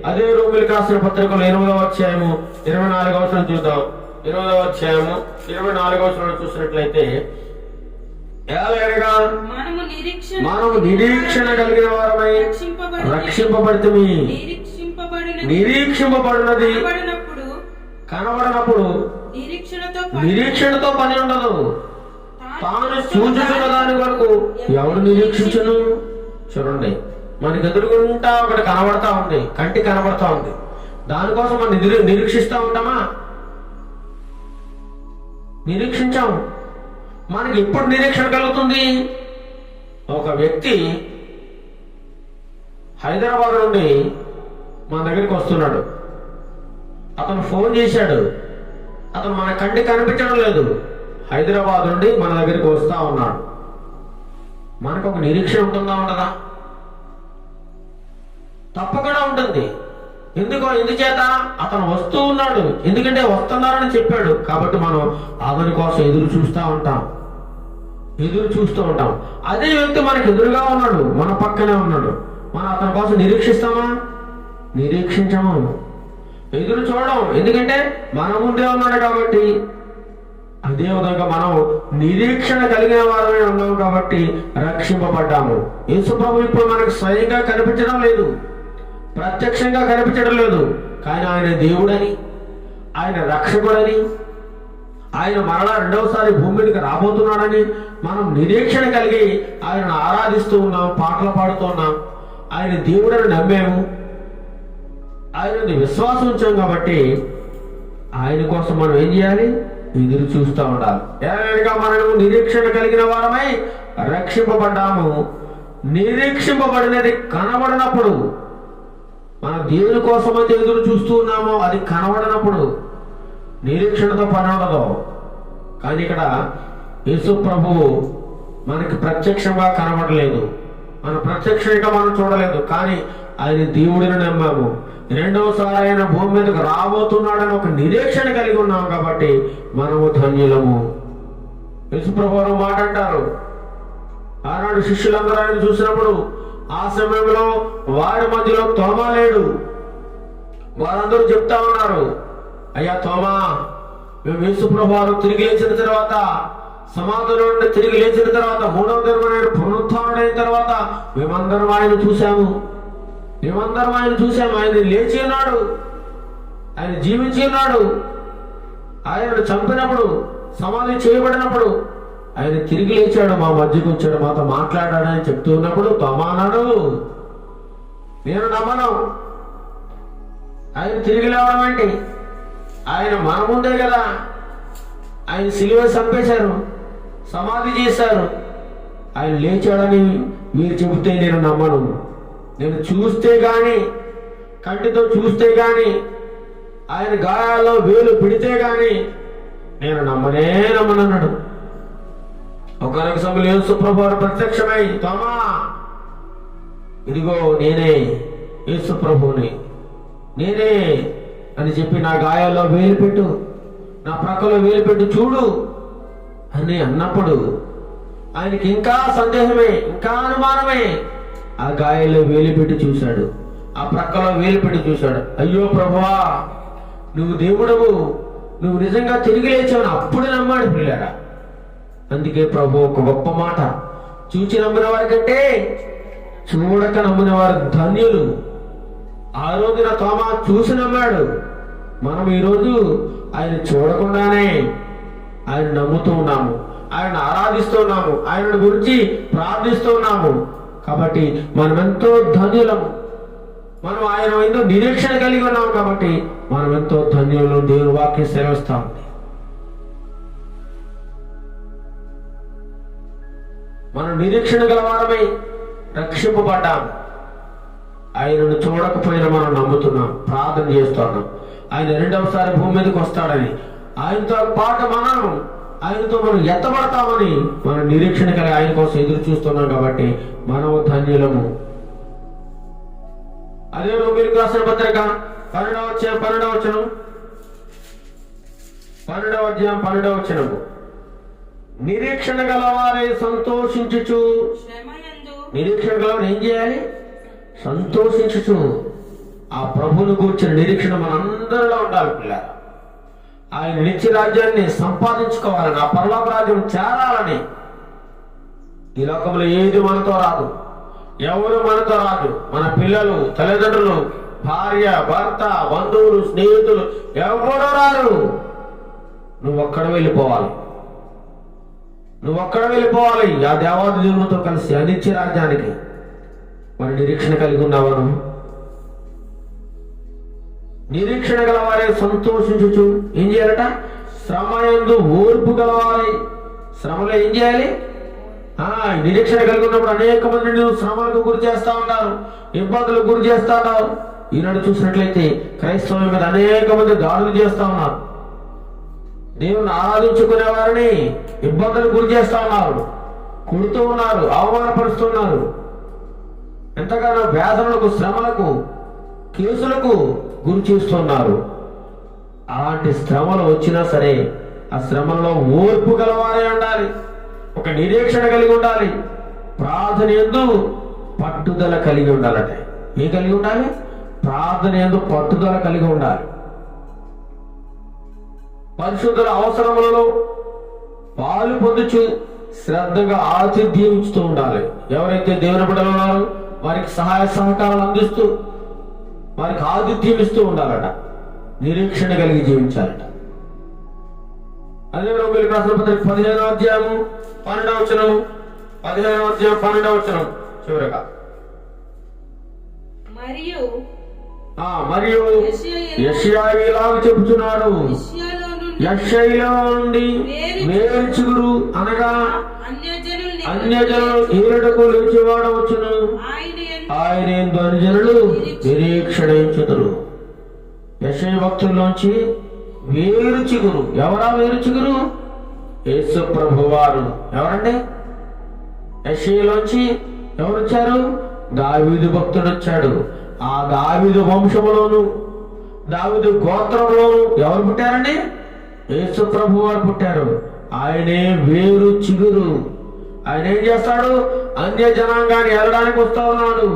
Speaker 1: అదే రోమిలికి రాసిన పత్రికలో 8వ అధ్యాయము 24వ వచనం చూద్దాం. 8వ అధ్యాయము 24వ వచనం చూసినట్లయితే, మనము నిరీక్షణ కలిగిన వారమై రక్షింపబడితే నిరీక్షింపబడినది కనబడినప్పుడు నిరీక్షణతో పని ఉండదు. తాను చూచుతున్న దాని వరకు ఎవరు నిరీక్షించను? చూడండి, మనకి ఎదురుగుంటా ఒకటి కనబడతా ఉంది, కంటి కనబడతా ఉంది. దానికోసం మనం నిరీక్షిస్తూ ఉంటామా? నిరీక్షించాము. మనకి ఎప్పుడు నిరీక్షణ కలుగుతుంది? ఒక వ్యక్తి హైదరాబాద్ నుండి మన దగ్గరికి వస్తున్నాడు. అతను ఫోన్ చేశాడు. అతను మన కంటి కనిపించడం లేదు. హైదరాబాద్ నుండి మన దగ్గరికి వస్తా ఉన్నాడు. మనకు ఒక నిరీక్షణ ఉంటుందా? ఉండదా? తప్పకుండా ఉంటుంది. ఎందుచేత? అతను వస్తూ ఉన్నాడు, ఎందుకంటే వస్తున్నారని చెప్పాడు కాబట్టి మనం అతని కోసం ఎదురు చూస్తూ ఉంటాం. అదే వ్యక్తి మనకు ఎదురుగా ఉన్నాడు, మన పక్కనే ఉన్నాడు, మనం అతని కోసం నిరీక్షిస్తామా? నిరీక్షించము. ఎదురు చూడడం, ఎందుకంటే మన ముందే ఉన్నాడు కాబట్టి. అదే విధంగా మనం నిరీక్షణ కలిగిన వారమే ఉన్నాము కాబట్టి రక్షింపబడ్డాము. యేసుప్రభు ఇప్పుడు మనకు స్వయంగా కనిపించడం లేదు, ప్రత్యక్షంగా కనిపించడం లేదు, కానీ ఆయన దేవుడని, ఆయన రక్షకుడని, ఆయన మరలా రెండవసారి భూమి మీదకి రాబోతున్నాడని మనం నిరీక్షణ కలిగి ఆయనను ఆరాధిస్తూ ఉన్నాం, పాటలు పాడుతున్నాం. ఆయన దేవుడని నమ్మాము, ఆయన విశ్వాసం ఉంచాం కాబట్టి ఆయన కోసం మనం ఏం చేయాలి? ఎదురు చూస్తూ ఉండాలి. ఏదైనా మనము నిరీక్షణ కలిగిన వారమై రక్షింపబడ్డాము. నిరీక్షింపబడినది కనబడినప్పుడు, మనం దేవుని కోసం అయితే ఎదురు చూస్తూ ఉన్నామో అది కనబడినప్పుడు నిరీక్షణతో పని ఉండదు. కానీ ఇక్కడ యేసు ప్రభువు మనకి ప్రత్యక్షంగా కనబడలేదు, మన ప్రత్యక్షంగా మనం చూడలేదు, కానీ ఆయన దేవుడిని నమ్మాము. రెండవసారి ఆయన భూమి మీదకి రాబోతున్నాడని ఒక నిరీక్షణ కలిగి ఉన్నాము కాబట్టి మనము ధన్యులము. యేసు ప్రభువు మాట అంటారు, ఆనాడు శిష్యులందరూ ఆయన చూసినప్పుడు ఆ సమయంలో వారి మధ్యలో తోమా లేడు. వారందరూ చెప్తా ఉన్నారు, అయ్యా తోమా, మేము యేసు ప్రభువు తిరిగి లేచిన తర్వాత, సమాధుల నుండి తిరిగి లేచిన తర్వాత, 3వ దినమైన పునరుత్థానుడైన తర్వాత మేమందరం ఆయన చూశాము. ఆయన లేచి ఉన్నాడు, ఆయన జీవించి ఉన్నాడు. ఆయనను చంపినప్పుడు, సమాధి చేయబడినప్పుడు ఆయన తిరిగి లేచాడు, మా మధ్యకు వచ్చాడు, మాతో మాట్లాడాడని చెప్తూ ఉన్నప్పుడు తోమానాడు, నేను నమ్మను. ఆయన తిరిగి లేవడం ఏంటి? ఆయన మన ముందే కదా. ఆయన సిలువ చంపేశారు, సమాధి చేశారు. ఆయన లేచాడని మీరు చెబితే నేను నమ్మను. నేను చూస్తే గాని, కంటితో చూస్తే గాని, ఆయన గాయాల్లో వేలు పిడితే గాని నేను నమ్మనన్నాడు. ఒకనొక సమయంలో యేసు ప్రభువు ప్రత్యక్షమై, తోమా ఇదిగో నేనే యేసు ప్రభువుని, నేనే అని చెప్పి నా గాయాల్లో వేలు పెట్టు, నా ప్రక్కలో వేలు పెట్టి చూడు అని అన్నప్పుడు ఆయనకి ఇంకా సందేహమే, ఇంకా అనుమానమే. ఆ గాయంలో వేలు పెట్టి చూశాడు, ఆ ప్రక్కలో వేలు పెట్టి చూశాడు. అయ్యో ప్రభువా, నువ్వు దేవుడవు, నువ్వు నిజంగా తిరిగి లేచావని అప్పుడే నమ్మాడు పిల్లారా. అందుకే ప్రభు ఒక గొప్ప మాట, చూచి నమ్మిన వారి కంటే చూడక నమ్మిన వారు ధన్యులు. ఆ రోజున తోమా చూసి నమ్మాడు. మనం ఈరోజు ఆయన చూడకుండానే ఆయన నమ్ముతూ ఉన్నాము, ఆయన ఆరాధిస్తూ ఉన్నాము, ఆయన గురించి ప్రార్థిస్తూ ఉన్నాము. కాబట్టి మనం ఎంతో ధన్యులము. మనం ఆయన ఎంతో నిరీక్షణ కలిగి ఉన్నాము కాబట్టి మనం ఎంతో ధన్యులు. దేవుని వాక్యం సెలవిస్తా ఉంది. మనం నిరీక్షణ గలవారమై రక్షింపబడ్డాము. ఆయనను చూడకపోయినా మనం నమ్ముతున్నాం, ప్రార్థన చేస్తున్నాం. ఆయన రెండవసారి భూమి మీదకి వస్తాడని, ఆయనతో పాటు ఆయనతో మనం ఎత్తబడతామని మనం నిరీక్షణ కలిగి ఆయన కోసం ఎదురు చూస్తున్నాం. కాబట్టి మనం ధన్యులము. అదే రోమీయులకు రాసిన పత్రిక 12వ వచనం, నిరీక్షణ గలవారే సంతోషించుచు. నిరీక్షణ గలవారు ఏం చేయాలి? సంతోషించుచు. ఆ ప్రభువును కూర్చున్న నిరీక్షణ మనందరిలో ఉండాలి పిల్లలు. ఆయన నిత్య రాజ్యాన్ని సంపాదించుకోవాలని, ఆ పరలోక రాజ్యం చేరాలని. ఈ లోకంలో ఏది మనతో రాదు, ఎవరు మనతో రాదు. మన పిల్లలు, తల్లిదండ్రులు, భార్య, భర్త, బంధువులు, స్నేహితులు ఎవరో రారు. నువ్వొక్కడ వెళ్ళిపోవాలి. ఆ దేవాది దేవునితో కలిసి అనిత్య రాజ్యానికి. మరి నిరీక్షణ కలిగి ఉన్నావా? నిరీక్షణ గలవారే సంతోషించుచు. ఏం చేయాలట? శ్రమయందు ఓర్పు గలవారే. శ్రమలో ఏం చేయాలి? నిరీక్షణ కలిగి ఉన్నప్పుడు అనేక మంది శ్రమలకు గురి చేస్తా ఉంటారు, ఇబ్బందులకు గురి చేస్తా ఉన్నారు. ఈనాడు చూసినట్లయితే క్రైస్తవం మీద అనేక మంది దాడులు చేస్తా ఉన్నారు. దేవుని ఆరాధించుకునే వారిని ఇబ్బందులకు గురి చేస్తా ఉన్నారు, కొడుతూ ఉన్నారు, అవమానపరుస్తున్నారు. ఎంతగానో వేదనలకు, శ్రమలకు, కేసులకు గురి చేస్తున్నారు. అలాంటి శ్రమలు వచ్చినా సరే ఆ శ్రమల్లో ఓర్పు గలవారే ఉండాలి. ఒక నిరీక్షణ కలిగి ఉండాలి. ప్రార్థన యందు పట్టుదల కలిగి ఉండాలట. ఏం కలిగి ఉండాలి? ప్రార్థన యందు పట్టుదల కలిగి ఉండాలి. పరిశుద్ధుల అవసరములలో పాలు పొందుచు శ్రద్ధగా ఆతిథ్యం ఇస్తూ ఉండాలి. ఎవరైతే దేవుని బిడ్డలు ఉన్నారో వారికి సహాయ సహకారాలు అందిస్తూ వారికి ఆతిథ్యం ఇస్తూ ఉండాలట. నిరీక్షణ కలిగి జీవించాలట. అదే రోమీయులకు రాసిన పత్రిక 15వ అధ్యాయము 12వ వచనం చివరగా, మరియు యెషయా ఇలాగ చెబుతున్నాడు, యెషయాలో నుండి వేరు చిగురు అనగా అన్యజనులు ఏలుటకు లేచేవాడవచ్చును, ఆయన యందు అన్యజనులు నిరీక్షణించుదురు. యెషయా భక్తుల్లోంచి వేరు చిగురు. ఎవరా వేరు చిగురు? యేసు ప్రభువారు. ఎవరండి? యెషయాలోంచి ఎవరు వచ్చారు? దావీదు భక్తుడు వచ్చాడు. ఆ దావీదు వంశములోను, దావీదు గోత్రంలోను ఎవరు పుట్టారండి? యేసు ప్రభువారు పుట్టారు. ఆయనే వేరు చిగురు. ఆయన ఏం చేస్తాడు? అన్య జనాంగాన్ని ఏలడానికి వస్తా ఉన్నాడు.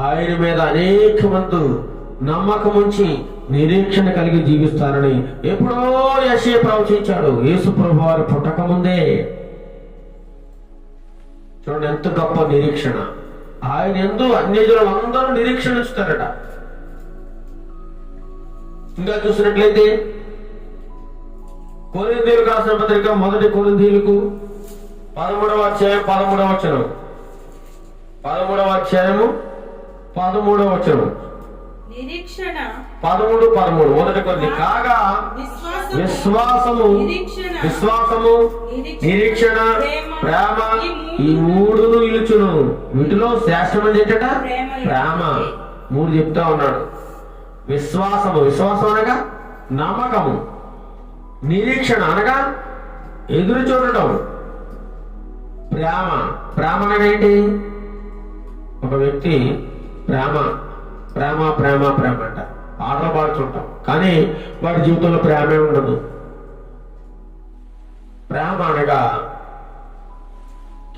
Speaker 1: ఆయన మీద అనేక మంది నమ్మకం ఉంచి నిరీక్షణ కలిగి జీవిస్తారని ఎప్పుడో యెషయా ప్రవచించాడు. యేసు ప్రభువారు పుట్టక ముందే. చూడండి ఎంత గొప్ప నిరీక్షణ. ఆయన యందు అన్యజనులు అందరూ నిరీక్షణ ఇస్తారట. ఇంకా చూసినట్లయితే కొరింథీయులకు రాసిన పత్రిక 1 కొరింథీయులకు 13వ అధ్యాయం 13వ వచనం. 13వ అధ్యాయము 13వ వచనం. 13 మొదటి కొన్ని కాగా విశ్వాసము, నిరీక్షణ, ప్రేమ ఈ మూడును నిలుచును. వీటిలో శ్రేష్టమని ఏంటట? ప్రేమ. 3 చెప్తా ఉన్నాడు. విశ్వాసం అనగా నమ్మకము, నిరీక్షణ అనగా ఎదురు చూడడం, ప్రేమ అనగా ఏంటి? ఒక వ్యక్తి ప్రేమ అంట. పాటలు పాడుతుంటాం, కానీ వాడి జీవితంలో ప్రేమే ఉండదు. ప్రేమ అనగా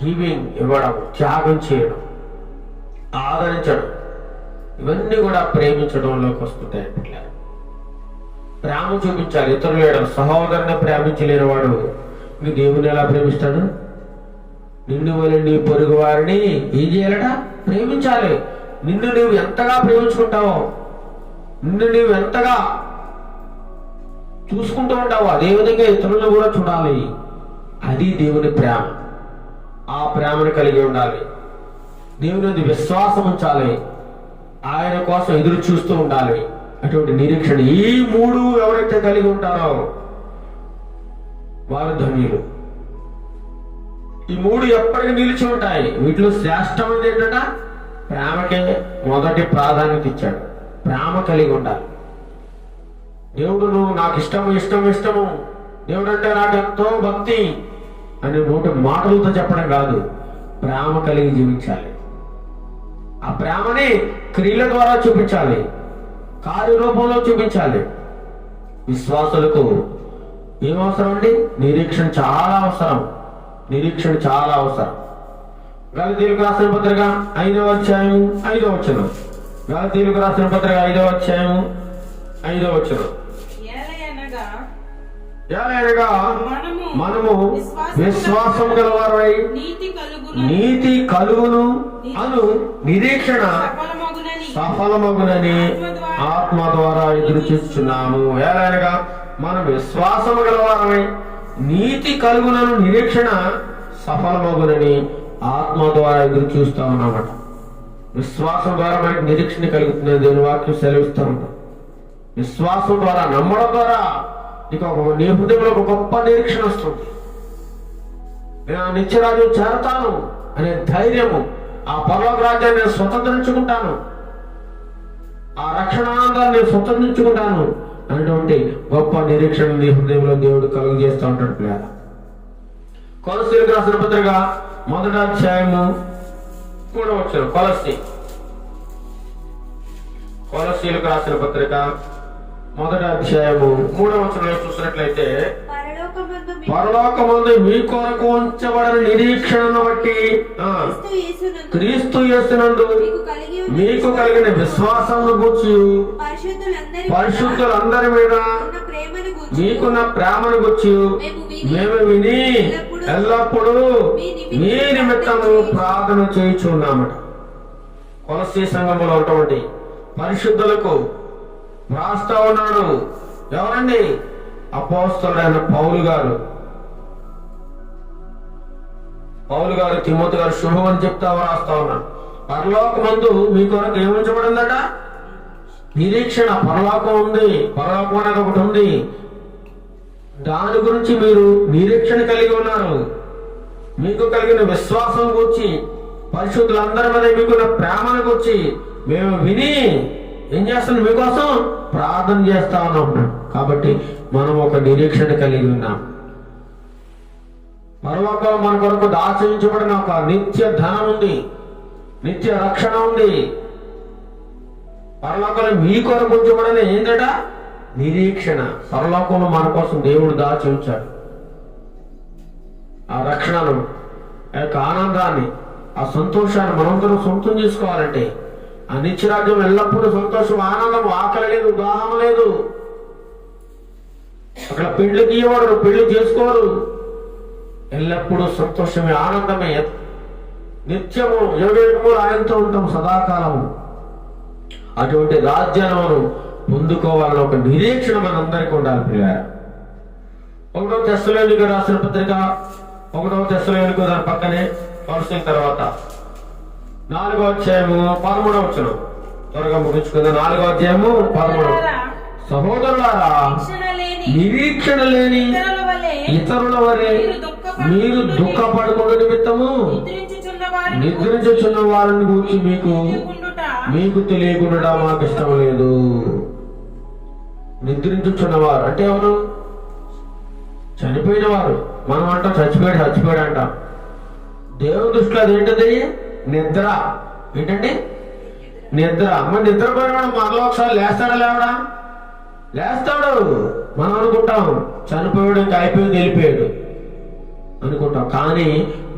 Speaker 1: గివింగ్, ఇవ్వడం, త్యాగం చేయడం, ఆదరించడం, ఇవన్నీ కూడా ప్రేమించడంలోకి వస్తుంటాయి. పిల్లలు ప్రేమ చూపించాలి. ఇతరులు వేయడం, సహోదరుని ప్రేమించలేని వాడు ఇంక దేవుని ఎలా ప్రేమిస్తాడు? నిన్ను వల్ల నీ పొరుగు వారిని ఏం చేయాలట? ప్రేమించాలి. నిన్ను నువ్వు ఎంతగా ప్రేమించుకుంటావో, నిన్ను నువ్వు ఎంతగా చూసుకుంటూ ఉంటావో అదేవిధంగా ఇతరులను కూడా చూడాలి. అది దేవుని ప్రేమ. ఆ ప్రేమను కలిగి ఉండాలి. దేవుని విశ్వాసం ఉంచాలి. ఆయన కోసం ఎదురు చూస్తూ ఉండాలి. అటువంటి నిరీక్షణ, ఈ మూడు ఎవరైతే కలిగి ఉంటారో వారు ధన్యులు. ఈ మూడు ఎప్పటికీ నిలిచి ఉంటాయి. వీటిలో శ్రేష్టమైనది ఏంటంటే ప్రేమకే మొదటి ప్రాధాన్యత ఇచ్చాడు. ప్రేమ కలిగి ఉండాలి. దేవుడు నువ్వు నాకు ఇష్టము, దేవుడు అంటే నాకు ఎంతో భక్తి అని నోటి మాటలతో చెప్పడం కాదు, ప్రేమ కలిగి జీవించాలి. ఆ ప్రేమని క్రియల ద్వారా చూపించాలి, కార్యరూపంలో చూపించాలి. విశ్వాసులకు ఏమవసరం అండి? నిరీక్షణ చాలా అవసరం. నిరీక్షణ చాలా అవసరం. గలతీయులకు రాసిన పత్రిక 5వ అధ్యాయం 5వ వచనం. గలతీయులకు రాసిన పత్రిక 5వ అధ్యాయం 5వ వచనం. ఏలయనగా మనము విశ్వాసం గలవారై నీతి కలుగును అను నిరీక్షణ సఫలమగునని ఆత్మ ద్వారా ఎదురు చూస్తున్నాము. ఏలయనగా మనం విశ్వాసం గలవారమై నీతి కలుగునను నిరీక్షణ సఫలమగునని ఆత్మ ద్వారా ఎదురు చూస్తా ఉన్నామట. విశ్వాసం ద్వారా మనకి నిరీక్షణ కలుగుతుంది. దేవుని వాక్యం సెలవిస్తూ ఉంటాం. విశ్వాసం ద్వారా, నమ్మడం ద్వారా నీకు నీ హృదయంలో ఒక గొప్ప నిరీక్షణ వస్తుంది. నేను ఆ నిత్యరాజ్యం చేరతాను అనే ధైర్యము, ఆ పరలోక రాజ్యాన్ని నేను స్వతంత్రించుకుంటాను, ఆ రక్షణానందాన్ని నేను స్వతంత్రించుకుంటాను అనేటువంటి గొప్ప నిరీక్షణ నీ హృదయంలో దేవుడు కలుగు చేస్తూ ఉంటాడు. పిల్లల కొలస్సీయులకు రాసిన పత్రిక 1వ అధ్యాయము 3వ వచనం. కొలస్సీయులకు రాసిన పత్రిక 1వ అధ్యాయము 3వ వచనంలో చూసినట్లయితే, పరలోకమందు మీ కొరకు ఉంచబడిన నిరీక్షణను బట్టి క్రీస్తు యేసునందు మీకు కలిగిన విశ్వాసమును గూర్చి పరిశుద్ధులందరి మీద మీకున్న ప్రేమను గూర్చి మేము విని ఎల్లప్పుడూ మీ నిమిత్తము ప్రార్థన చేయుచున్నామట. కొలస్సీ సంఘములో ఉన్నటువంటి పరిశుద్ధులకు రాస్తా ఉన్నాడు. ఎవరండి? అపోస్తలుడైన పౌలు గారు తిమోతి గారు శుభం అని చెప్తా రాస్తా ఉన్నాడు. పరలోకమందు మీ కొరకు ఏమించబడిందట? నిరీక్షణ. పరలోకం ఉంది, పరలోకం అనేది ఒకటి ఉంది. దాని గురించి మీరు నిరీక్షణ కలిగి ఉన్నారు. మీకు కలిగిన విశ్వాసం గురించి, పరిశుద్ధులందరి మీద మీకున్న ప్రేమను గురించి మేము విని ఏం చేస్తున్నాం? మీకోసం ప్రార్థన చేస్తా ఉన్నాం. కాబట్టి మనం ఒక నిరీక్షణ కలిగి ఉన్నాం. మరొక మన కొరకు దాచించబడిన ఒక నిత్య ధనం ఉంది, నిత్య రక్షణ ఉంది. పరలోకంలో మీ కొరకు ఉంచబడిన ఏంటట? నిరీక్షణ. పరలోకంలో మన కోసం దేవుడు దాచి ఉంచాడు. ఆ రక్షణను, ఆ యొక్క ఆనందాన్ని, ఆ సంతోషాన్ని మనందరం సొంతం చేసుకోవాలంటే ఆ నిత్యరాజ్యం ఎల్లప్పుడూ సంతోషం, ఆనందం, ఆకలి లేదు, దాహం లేదు. అక్కడ పెళ్లికి ఇవ్వడు, పెళ్లి చేసుకోరు. ఎల్లప్పుడూ సంతోషమే, ఆనందమే, నిత్యము యుగయుగములు ఆయనతో ఉంటాం సదాకాలము. అటువంటి రాజ్యాలను పొందుకోవాలని ఒక నిరీక్షణ మనందరికీ ఉండాలి. పిల్లారా 1వ తెస్సలోనికీయులకు రాసిన పత్రిక 1వ తెస్సలోనికీయులకు దాని పక్కనే కలిసిన తర్వాత 4వ అధ్యాయము 13వ వచనం. త్వరగా ముగించుకుందాం. 4వ అధ్యాయము 13. సహోదరులారా, నిరీక్షణ లేని ఇతరుల వలె మీరు దుఃఖపడకుండా నిమిత్తము నిద్రించుచున్న వారిని గురించి మీకు తెలియకుండా మాకు ఇష్టం లేదు. నిద్రించుచున్నవారు అంటే ఎవరు? చనిపోయిన వారు. మనం అంటాం చచ్చిపోయాడు అంటాం. దేవుని దృష్టిలో అదేంటది? నిద్ర. ఏంటండి? నిద్ర. మరి నిద్రపోయినాడు మరలో ఒకసారి లేస్తాడా లేవడా? లేస్తాడు. మనం అనుకుంటాం చనిపోయాడు, ఇంకా అయిపోయింది, వెళ్ళిపోయాడు అనుకుంటాం. కానీ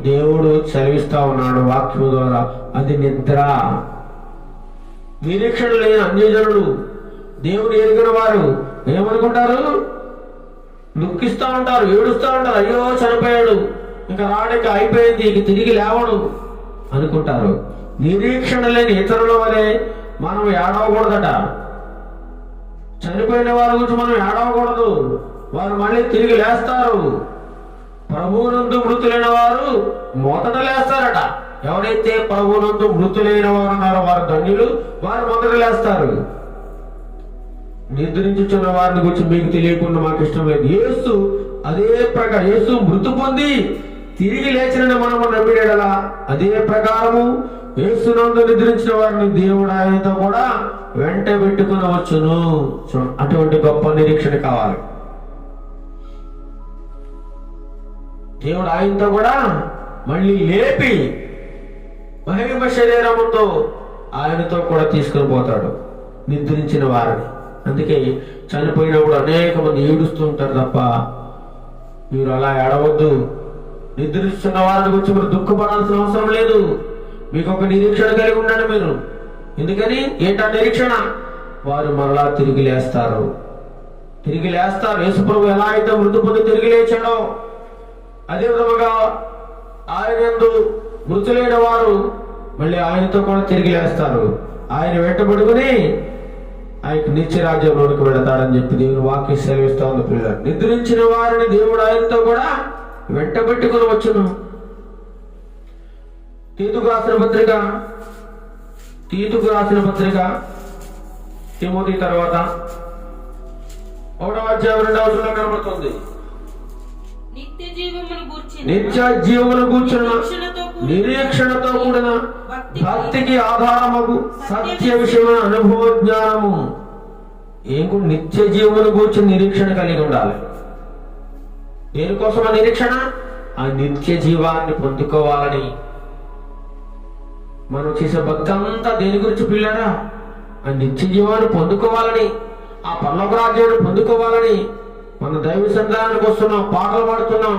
Speaker 1: దేవుడు సెలవిస్తా ఉన్నాడు వాక్యం ద్వారా, అది నిద్ర. నిరీక్షణ లేని అన్యజనులు, దేవుడు ఎరిగిన వారు ఏమనుకుంటారు? దుఃఖిస్తూ ఉంటారు, ఏడుస్తూ ఉంటారు. అయ్యో చనిపోయాడు, ఇంకా రాడిక అయిపోయింది, ఇక తిరిగి లేవడు అనుకుంటారు. నిరీక్షణ లేని ఇతరుల వలె మనం ఏడవకూడదట. చనిపోయిన వారి గురించి మనం ఏడవకూడదు. వారు మళ్ళీ తిరిగి లేస్తారు. ప్రభువునందు మృతులైన వారు మొదట లేస్తారట. ఎవరైతే ప్రభువునందు మృతులైన వారు ఉన్నారో వారు ధన్యులు, వారు మొదట లేస్తారు. నిద్రించుచున్న వారిని గురించి మీకు తెలియకుండా మాకు ఇష్టం లేదు. యేసు అదే ప్రకారం, యేసు మృతు పొంది తిరిగి లేచినని మనము నమ్మిడలా అదే ప్రకారము యేసునందు నిద్రించిన వారిని దేవుడు ఆయనతో కూడా వెంట పెట్టుకుని వచ్చును. అటువంటి గొప్ప నిరీక్షణ కావాలి. దేవుడు ఆయనతో కూడా మళ్ళీ లేపి మహిమ శరీరముతో ఆయనతో కూడా తీసుకుని పోతాడు నిద్రించిన వారిని. అందుకే చనిపోయినప్పుడు అనేక మంది ఏడుస్తూ ఉంటారు తప్ప మీరు అలా ఏడవద్దు. నిద్రిస్తున్న వారిని గురించి మీరు దుఃఖపడాల్సిన అవసరం లేదు. మీకు ఒక నిరీక్షణ కలిగి ఉండండి మీరు. ఎందుకని? ఏంటా నిరీక్షణ? వారు మరలా తిరిగి లేస్తారు. తిరిగి లేస్తారు. యేసుప్రభు ఎలా అయితే మృతి పొంది తిరిగి లేచాడో అదే విధముగా ఆయన యందు మృతులైన వారు మళ్ళీ ఆయనతో కూడా తిరిగి లేస్తారు. ఆయన వెంటబడుకుని ఆయన నిత్య రాజ్యంలోనికి వెళతాడని చెప్పి దేవుని వాక్యం సెలవిస్తా ఉంది. పిల్లలు, నిద్రించిన వారిని దేవుడు ఆయనతో కూడా వెంటబెట్టుకుని వచ్చును. తీతుకు రాసిన పత్రిక తిమోతి తర్వాత 1వ అధ్యాయం 2వ వచనంలో కనబడుతుంది. నిత్య జీవమును గూర్చిన నిరీక్షణతో కూడిన భక్తికి ఆధారమగు సత్య విషయమైన అనుభవ జ్ఞానము. నిత్య జీవమును గూర్చిన నిరీక్షణ కలిగి ఉండాలి. దేనికోసం ఆ నిరీక్షణ? ఆ నిత్య జీవాన్ని పొందుకోవాలని. మనం చేసే భక్తి అంతా దేని గురించి పిల్లరా? ఆ నిత్య జీవాన్ని పొందుకోవాలని, ఆ పరలోక రాజ్యాన్ని పొందుకోవాలని. మన దైవ సంధానానికి వస్తున్నాం, పాటలు పాడుతున్నాం,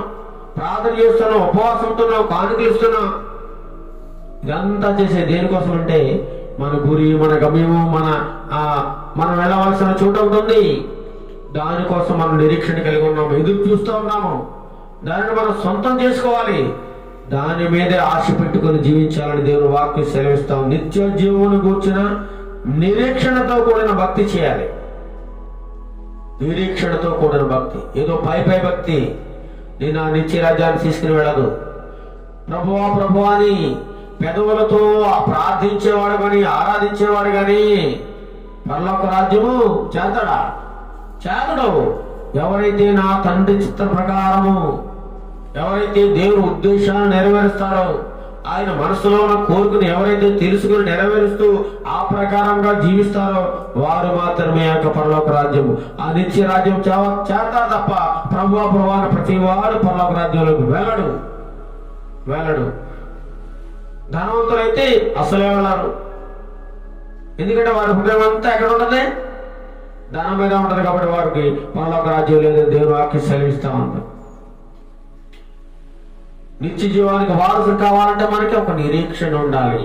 Speaker 1: ప్రార్థన చేస్తున్నాం, ఉపవాసం ఉంటున్నాం, కానుకలు ఇస్తున్నాం. ఇదంతా చేసే దేనికోసం అంటే మన గురి, మన గమ్యము, మనం వెళ్ళవలసిన చోటు ఉంటుంది. దానికోసం మనం నిరీక్షణ కలిగి ఉన్నాము, ఎదురు చూస్తూ ఉన్నాము. దానిని మనం సొంతం చేసుకోవాలి. దాని మీదే ఆశ పెట్టుకుని జీవించాలని దేవుని వాక్యం సెలవిస్తాం. నిత్య జీవమును కూర్చున్న నిరీక్షణతో కూడిన భక్తి చేయాలి. నిరీక్షణతో కూడిన భక్తి. ఏదో పై భక్తి నేను ఆ నిత్య రాజ్యాన్ని తీసుకుని వెళ్ళదు. ప్రభువా ప్రభువా అని పెదవులతో ప్రార్థించేవాడు కానీ, ఆరాధించేవాడు కానీ పరలోక రాజ్యము చేతడా? చేతడు. ఎవరైతే నా తండ్రి చిత్త ప్రకారము, ఎవరైతే దేవుని ఉద్దేశాన్ని నెరవేరుస్తాడో, ఆయన మనసులో ఉన్న కోరికను ఎవరైతే తెలుసుకుని నెరవేరుస్తూ ఆ ప్రకారంగా జీవిస్తారో వారు మాత్రమే యొక్క పరలోక రాజ్యము, ఆ నిత్య రాజ్యం చేస్తారు తప్ప ప్రభువా ప్రభువా ప్రతి వాడు పరలోక రాజ్యంలోకి వెళ్ళడు. ధనవంతులైతే అసలే వెళ్ళారు. ఎందుకంటే వారి హృదయం అంతా ఎక్కడ ఉండదు? ధనం మీద ఉంటది. కాబట్టి వారికి పరలోక రాజ్యం లేదని దేవుని వాక్యం సెలవిస్తా ఉంది. నిత్య జీవానికి వారసులు కావాలంటే మనకి ఒక నిరీక్షణ ఉండాలి.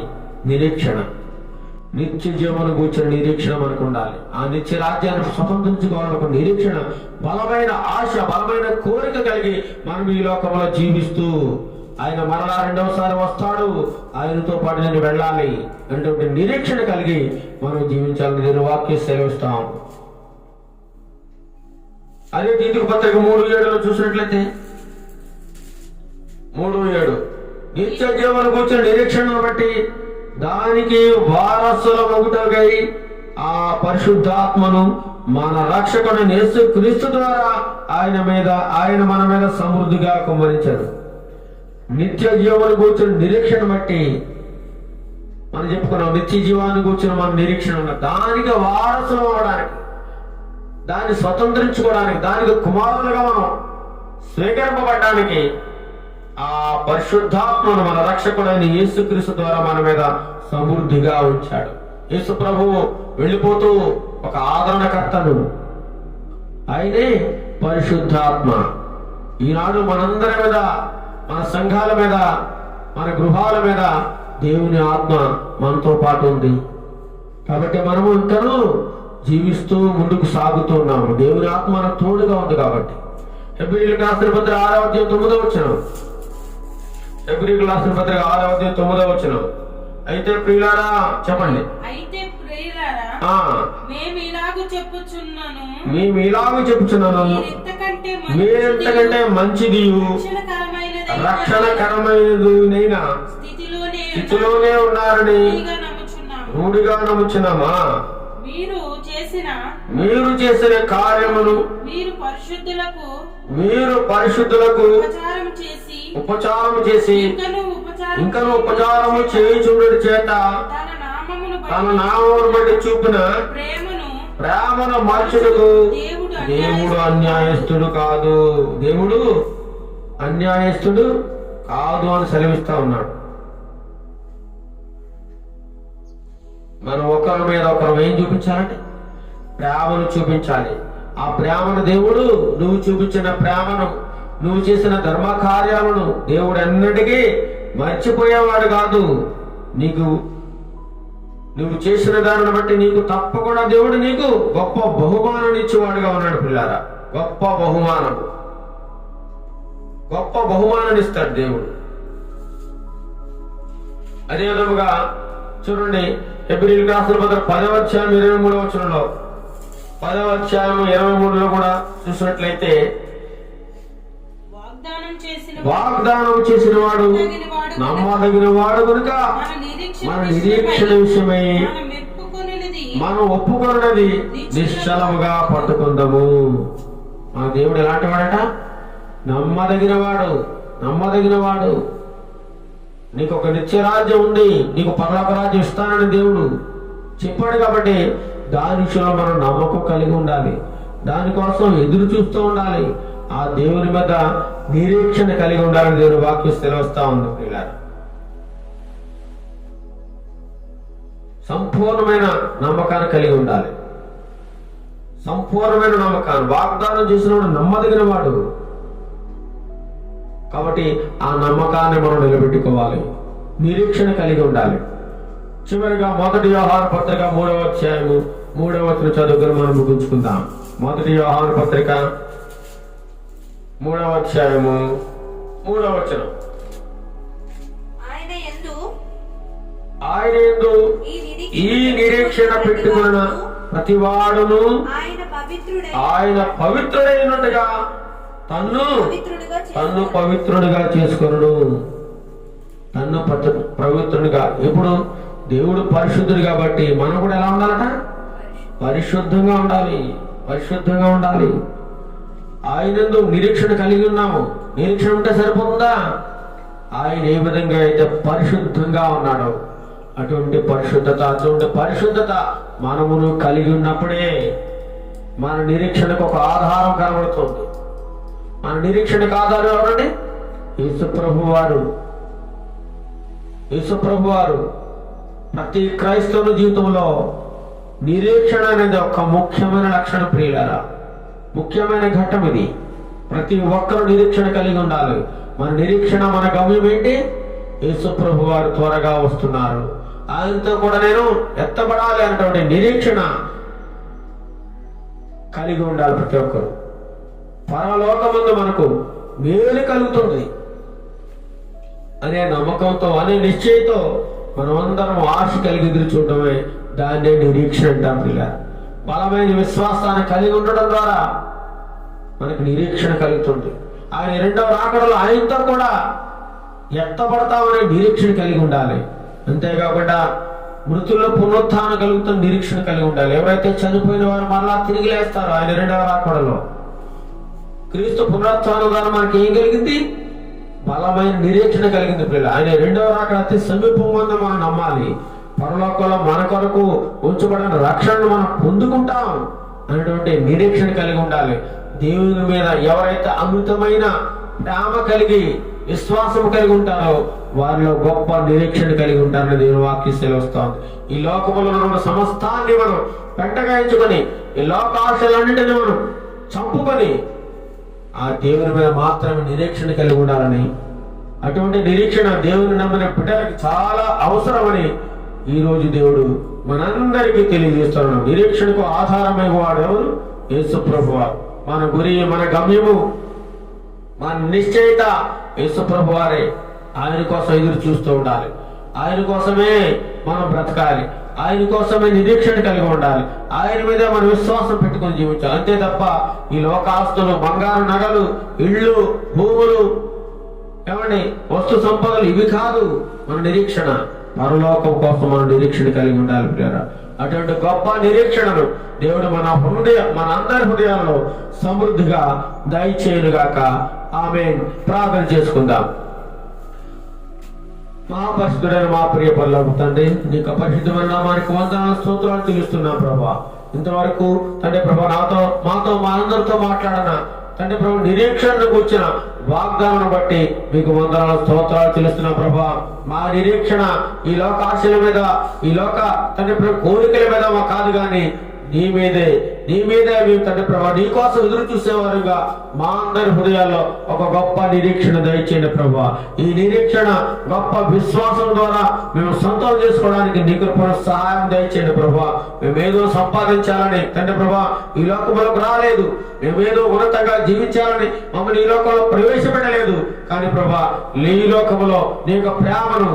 Speaker 1: నిత్య జీవనం కూర్చొని నిరీక్షణ మనకు ఉండాలి. ఆ నిత్య రాజ్యాన్ని స్వతంత్రించుకోవాలని ఒక నిరీక్షణ, బలమైన ఆశ, బలమైన కోరిక కలిగి మనం ఈ లోకంలో జీవిస్తూ ఆయన మరలా రెండవసారి వస్తాడు, ఆయనతో పాటు నేను వెళ్ళాలి అంటే నిరీక్షణ కలిగి మనం జీవించాలని నేను వాక్యం సెలవిస్తాం. అదే తీతుకు పత్రిక 3:7 చూసినట్లయితే 3:7 నిత్య జీవన కూర్చొని నిరీక్షణను బట్టి దానికి వారసుల మొగుటగై ఆ పరిశుద్ధాత్మను మన రక్షకుడు యేసు క్రీస్తు ద్వారా ఆయన మన మీద సమృద్ధిగా కుమ్మరించారు. నిత్య జీవన కూర్చొని నిరీక్షణ బట్టి మనం చెప్పుకున్నాం. నిత్య జీవాన్ని కూర్చొని మన నిరీక్షణ ఉన్న దానికి వారసులు అవడానికి, దాన్ని స్వతంత్రించుకోవడానికి, దానికి కుమారులుగా మనం స్వీకరింపబడడానికి ఆ పరిశుద్ధాత్మను మన రక్షకుడైన యేసుక్రీస్తు ద్వారా మన మీద సమృద్ధిగా ఉంచాడు. యేసు ప్రభువు వెళ్ళిపోతూ ఒక ఆదరణకర్తను, ఆయనే పరిశుద్ధాత్మ. ఈనాడు మనందరి మీద, మన సంఘాల మీద, మన గృహాల మీద దేవుని ఆత్మ మనతో పాటు ఉంది. కాబట్టి మనము ఇంకనూ జీవిస్తూ ముందుకు సాగుతున్నాము. దేవుని ఆత్మ మనకు తోడుగా ఉంది కాబట్టి. హెబ్రీయులకు రాసిన పత్రిక 6వ అధ్యాయం 9వ వచనం. హెబ్రీయులకు రాసిన పత్రిక 6వ అధ్యాయం 9వ వచనం. అయితే ప్రియులారా, చెప్పండి.
Speaker 2: అయితే ప్రియులారా, మేము ఇలాగూ చెప్పుచున్నాను,
Speaker 1: మీరెంతకంటే మంచిది రక్షణకరమైనదైనా స్థితిలోనే ఉన్నారని రూఢిగా నమ్ముచున్నామా? మీరు చేసిన కార్యమును మీరు పరిశుద్ధులకు ఉపచారం చేసి ఇంకను ఉపచారము చేయుచుండుట చేత తన నామమును బట్టి చూపిన ప్రేమను మార్చుటకు దేవుడు అన్యాయస్తుడు కాదు. దేవుడు అన్యాయస్తుడు కాదు అని సెలవిస్తా ఉన్నాడు. మనం ఒకరి మీద ఒకరు ఏం చూపించాలంటే ప్రేమను చూపించాలి. ఆ ప్రేమను దేవుడు, నువ్వు చూపించిన ప్రేమను, నువ్వు చేసిన ధర్మ కార్యాలను దేవుడు ఎన్నటికీ మర్చిపోయేవాడు కాదు. నువ్వు చేసిన దానిని బట్టి నీకు తప్పకుండా దేవుడు నీకు గొప్ప బహుమానం ఇచ్చేవాడుగా ఉన్నాడు. పిల్లారా, గొప్ప బహుమానం ఇస్తాడు దేవుడు. అదే విధముగా చూడండి, హెబ్రీయులకు రాసిన పత్రిక 10వ అధ్యాయం 23వ వచనంలో, 10వ అధ్యాయం 23లో కూడా చూసినట్లయితే, వాగ్దానం చేసిన వాడు నమ్మదగిన వాడు కనుక మన నిరీక్షణ విషయమై మనం ఒప్పుకొన్నది నిశ్చలముగా పట్టుకుందాము. మన దేవుడు ఎలాంటి వాడట? నమ్మదగిన వాడు. నీకు ఒక నిత్యరాజ్యం ఉంది, నీకు పరలోక రాజ్యం ఇస్తానని దేవుడు చెప్పాడు. కాబట్టి దాని విషయంలో మనం నమ్మకం కలిగి ఉండాలి. దానికోసం ఎదురు చూస్తూ ఉండాలి. ఆ దేవుని మీద నిరీక్షణ కలిగి ఉండాలని దేవుని వాక్యం సెలవుస్తా ఉంది. పిల్లలు, సంపూర్ణమైన నమ్మకాన్ని కలిగి ఉండాలి. సంపూర్ణమైన నమ్మకాన్ని, వాగ్దానం చేసినవాడు నమ్మదగిన వాడు. కాబట్టి ఆ నమ్మకాన్ని మనం నిలబెట్టుకోవాలి, నిరీక్షణ కలిగి ఉండాలి. చివరిగా 1 యోహాను పత్రిక 3వ అధ్యాయము 3వ వచనం చదువుకుని మనం ముగించుకుందాం. 1 యోహాను పత్రిక 3వ అధ్యాయము 3వ వచనం. ఆయన యందు ఈ నిరీక్షణ పెట్టుకున్న ప్రతివాడును ఆయన పవిత్రుడైనట్టుగా తన్ను పవిత్రుడిగా చేసుకొనును. తన్ను పవిత్రుడిగా. ఇప్పుడు దేవుడు పరిశుద్ధుడు కాబట్టి మనం కూడా ఎలా ఉండాలట? పరిశుద్ధంగా ఉండాలి. ఆయనందు నిరీక్షణ కలిగి ఉన్నాము. నిరీక్షణ ఉంటే సరిపోతుందా? ఆయన ఏ విధంగా అయితే పరిశుద్ధంగా ఉన్నాడో అటువంటి పరిశుద్ధత మనమును కలిగి ఉన్నప్పుడే మన నిరీక్షణకు ఒక ఆధారం కనబడుతుంది. మన నిరీక్షణకు ఆధారం ఎవరండి? యేసు ప్రభు వారు. ప్రతి క్రైస్తవుని జీవితంలో నిరీక్షణ అనేది ఒక ముఖ్యమైన లక్షణం. ప్రియులారా, ముఖ్యమైన ఘట్టం ఇది. ప్రతి ఒక్కరూ నిరీక్షణ కలిగి ఉండాలి. మన నిరీక్షణ, మన గమ్యం ఏంటి? యేసు ప్రభు వారు త్వరగా వస్తున్నారు, ఆయనతో కూడా నేను ఎత్తబడాలి అనేటువంటి నిరీక్షణ కలిగి ఉండాలి ప్రతి ఒక్కరు. పరలోకమందు మనకు మేలు కలుగుతుంది అనే నమ్మకంతో, అనే నిశ్చయంతో మనమందరం ఆశ కలిగి ఎదురు చూడటమే దాన్నే నిరీక్షణ అంటాం. పిల్ల, బలమైన విశ్వాసాన్ని కలిగి ఉండడం ద్వారా మనకు నిరీక్షణ కలుగుతుంది. ఆయన రెండవ రాకడలో ఆయనతో కూడా ఎత్తబడతామనే నిరీక్షణ కలిగి ఉండాలి. అంతేకాకుండా మృతుల్లో పునరుత్థానం కలుగుతున్న నిరీక్షణ కలిగి ఉండాలి. ఎవరైతే చనిపోయిన వారు మరలా తిరిగి లేస్తారో ఆయన రెండవ రాకడలో, క్రీస్తు పునరుత్థానం ద్వారా మనకి ఏం కలిగింది? బలమైన నిరీక్షణ కలిగింది. పిల్లలు, ఆయన రెండవ రాకడ అతి సమీపంగా మనం నమ్మాలి. పరలోకంలో మన కొరకు ఉంచబడిన రక్షణను మనం పొందుకుంటాం అనేటువంటి నిరీక్షణ కలిగి ఉండాలి. దేవుని మీద ఎవరైతే అమృతమైన ప్రేమ కలిగి విశ్వాసం కలిగి ఉంటారో వారిలో గొప్ప నిరీక్షణ కలిగి ఉంటారని దేవుని వాక్యం సెలవుస్తోంది. ఈ లోకములో ఉన్న సమస్తాన్ని మనం పెట్టగాయించుకొని ఈ లోక ఆశలన్నింటినీ మనం చంపుకొని ఆ దేవుని మీద మాత్రమే నిరీక్షణ కలిగి ఉండాలని, అటువంటి నిరీక్షణ దేవుని నమ్మిన బిడ్డలకి చాలా అవసరమని ఈరోజు దేవుడు మనందరికీ తెలియజేస్తున్నాడు. నిరీక్షణకు ఆధారమై వాడు ఎవరు? యేసు ప్రభువారు. మన గురి, మన గమ్యము, మన నిశ్చయిత యేసు ప్రభువారే. ఆయన కోసం ఎదురు చూస్తూ ఉండాలి. ఆయన కోసమే మనం బ్రతకాలి. ఆయన కోసమే నిరీక్షణ కలిగి ఉండాలి. ఆయన మీద మన విశ్వాసం పెట్టుకొని జీవించాలి. అంతే తప్ప ఈ లోకాస్తులు, బంగారు నగలు, ఇళ్ళు, భూములు, ఏమండి వస్తు సంపదలు ఇవి కాదు మన నిరీక్షణ. పరలోకం కోసం మనం నిరీక్షణ కలిగి ఉండాలి ప్రియులారా. అటువంటి గొప్ప నిరీక్షణను దేవుడు మన అందరి హృదయాల్లో సమృద్ధిగా దయచేయునుగాక. ఆమేన్. ప్రార్థన చేసుకుందాం. మహాపరిశుద్ధుడైన మా ప్రియ పరలోకపు తండ్రి, నీకు పరిశుద్ధమైన నామానికి వందనాలు స్తోత్రాలు చెల్లిస్తున్నాం ప్రభా. ఇంతవరకు తండ్రి ప్రభా మాతో మా అందరితో మాట్లాడిన తండ్రి ప్రభు నిరీక్షణను కూర్చిన వాగ్దానం బట్టి మీకు వందనాలు స్తోత్రాలు చెల్లిస్తున్నాం ప్రభా. మా నిరీక్షణ ఈ లోక ఆశల మీద, ఈ లోక తండ్రి ప్రభు కోరికల మీద మా కాదు కానీ నీ మీదే మేము తండ్రి ప్రభా నీ కోసం ఎదురు చూసేవారుగా మా అందరి హృదయాల్లో ఒక గొప్ప నిరీక్షణ దయచేయండి ప్రభా. ఈ నిరీక్షణ గొప్ప విశ్వాసం ద్వారా మేము సొంతం చేసుకోవడానికి నీ కృపను సహాయం దయచేయండి ప్రభా. మేమేదో సంపాదించాలని తండ్రి ప్రభా ఈ లోకంలోకి రాలేదు. మేమేదో ఉన్నతంగా జీవించాలని మమ్మల్ని ఈ లోకంలో ప్రవేశపెట్టలేదు. కానీ ప్రభా ఈ లోకంలో నీ యొక్క ప్రేమను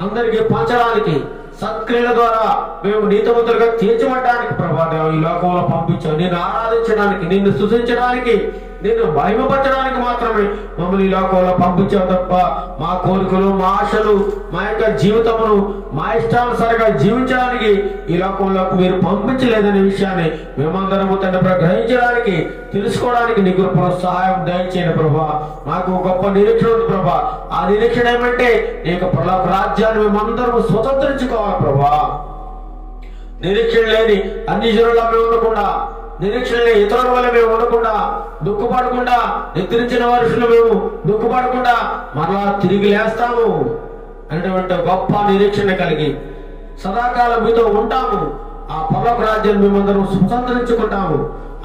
Speaker 1: అందరికీ పంచడానికి, సత్క్రియల ద్వారా మేము నీతిమంతులుగా తీర్చబడడానికి ప్రభా ఈ లోకంలో పంపించావు. నిన్ను ఆరాధించడానికి, నిన్ను స్తుతించడానికి, నిన్ను మహిమపరచడానికి మాత్రమే మమ్మల్ని ఈ లోకంలో పంపించావు తప్ప మా కోరికలు, మా ఆశలు, మా యొక్క జీవితమును మా ఇష్టానుసారంగా జీవించడానికి ఈ లోకంలోకి మీరు పంపించలేదనే విషయాన్ని మేమందరము తండ్రి గ్రహించడానికి, తెలుసుకోవడానికి నీ కృపను సహాయం దయచేయండి ప్రభా. మాకు గొప్ప నిరీక్షణ ఉంది ప్రభా. ఆ నిరీక్షణ ఏమంటే నీ యొక్క పరలోక రాజ్యాన్ని మేమందరము స్వతంత్రించుకోవాలి ప్రభా. నిరీక్షణ లేని అన్ని జనుల్లో మేము ఉండకుండా, నిరీక్షణ లేని ఇతరుల వల్ల మేము ఉండకుండా, దుఃఖపడకుండా, నిద్రించిన వర్షులు మేము దుఃఖపడకుండా మరలా తిరిగి లేస్తాము అనేటువంటి గొప్ప నిరీక్షణ కలిగి సదాకాలం మీతో ఉంటాము. ఆ పరలోక రాజ్యాన్ని మేమందరం స్వతంత్రించుకుంటాము.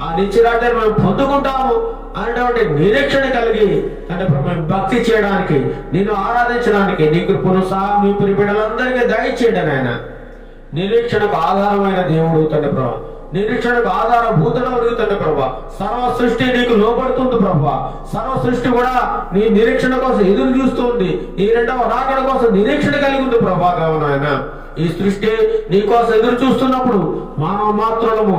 Speaker 1: ఆ నిత్యరాజ్యాన్ని మేము పొందుకుంటాము అనేటువంటి నిరీక్షణ కలిగి అంటే మేము భక్తి చేయడానికి, నిన్ను ఆరాధించడానికి నీ కృపను సహా మీ ప్రియబిడ్డలందరికీ దయచేయండి నాయన. నిరీక్షణకు ఆధారమైన దేవుడు తండ్రి ప్రభా, నిరీక్షణకు ఆధారభూతుడవు తండ్రి ప్రభా. సర్వ సృష్టి నీకు లోబడుతుంది ప్రభా. సర్వ సృష్టి కూడా నీ నిరీక్షణ కోసం ఎదురు చూస్తుంది. నీ రెండవ రాకడ కోసం నిరీక్షణ కలిగి ఉంది ప్రభా. నాయన ఈ సృష్టి నీ కోసం ఎదురు చూస్తున్నప్పుడు మానవ మాత్రము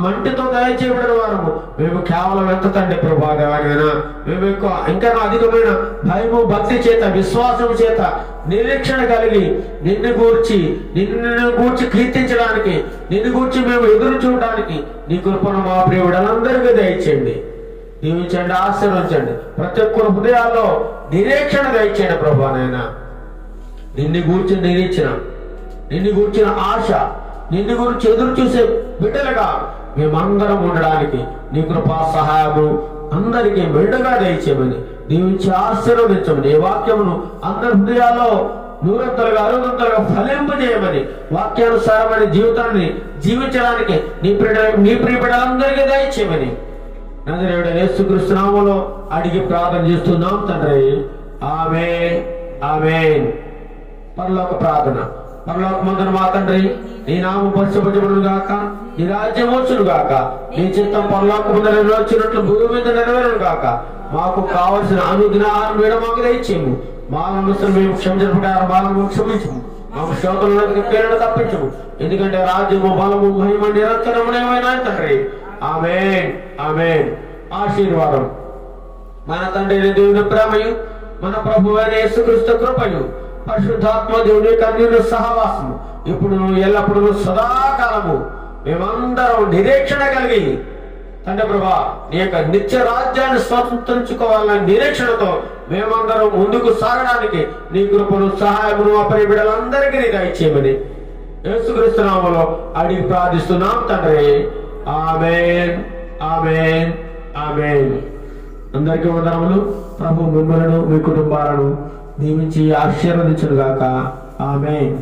Speaker 1: మంటితో దయచేయబడిన వారము మేము కేవలం ఎంత తండ్రి ప్రభా. మేము ఇంకా అధికమైన భయము, భక్తి చేత, విశ్వాసం చేత నిరీక్షణ కలిగి నిన్ను గూర్చి కీర్తించడానికి, నిన్ను గూర్చి మేము ఎదురు చూడడానికి నీ కృపను మా ప్రియుడందరికీ దయచేయండి, దీవించండి, ఆశీర్వదించండి. ప్రతి ఒక్కరి హృదయాల్లో నిరీక్షణ దయచేయండి ప్రభా. నాయన నిన్ను గూర్చిన నిరీక్షణ, నిన్ను గూర్చిన ఆశ, నిన్ను గురించి ఎదురు చూసే బిడ్డలుగా మేమందరం ఉండడానికి నీ కృపా సహాయము అందరికీ మెండుగా దయచేయమని దీవించి ఆశీర్వదించమని, ఈ వాక్యమును అందరి హృదయాల్లో నూరంతలుగా, అరుదంతలుగా ఫలింపజేయమని, వాక్యానుసారమైన జీవితాన్ని జీవించడానికి నీ ప్రియ బిడ్డలందరికీ దయచేయమని నజరేయుడైన యేసుక్రీస్తు నామములో అడిగి ప్రార్థన చేస్తున్నాం తండ్రి. ఆమేన్, ఆమేన్. పరలోక ప్రార్థన. పరలోకమందున మా తండ్రి, నీ నామము పరిశుద్ధపరచబడును గాక, నీ రాజ్యం వచ్చును గాక, నీ చిత్తం పరలోకమందు నెరవేర్చినట్లు భూమి మీద నెరవేరును గాక. మాకు కావలసిన అనుదిన ఆహారం వేడ మాకు దయచేయము. మా నమస్సులు మేము క్షమించడం బాలము క్షమించము. మాకు శోధనలకు పేరును తప్పించము. ఎందుకంటే రాజ్యము, బలము, మహిమ నిరంతరమునేమైనా తండ్రి. ఆమేన్, ఆమేన్. ఆశీర్వాదం. మన తండ్రి దేవుని ప్రేమయు, మన ప్రభువైన యేసుక్రీస్తు కృపయు, పరిశుద్ధాత్మ దేవుని యొక్క అన్యోన్య సహవాసము ఇప్పుడు ఎల్లప్పుడూ సదాకాలము మేమందరం నిరీక్షణ కలిగి తండ్రి ప్రభా నీ యొక్క నిత్య రాజ్యాన్ని స్వతంత్రించుకోవాలనే నిరీక్షణతో మేమందరం ముందుకు సాగడానికి నీ కృపను, సహాయమును మా ప్రియ బిడ్డలందరికీ దయచేయమని యేసుక్రీస్తు నామములో అడిగి ప్రార్థిస్తున్నాం తండ్రి. ఆమేన్, ఆమేన్, ఆమేన్. అందరికీ వందనములు. ప్రభు మిమ్మలను మీ కుటుంబాలను దీవించి ఆశీర్వదించును గాక. ఆమేన్.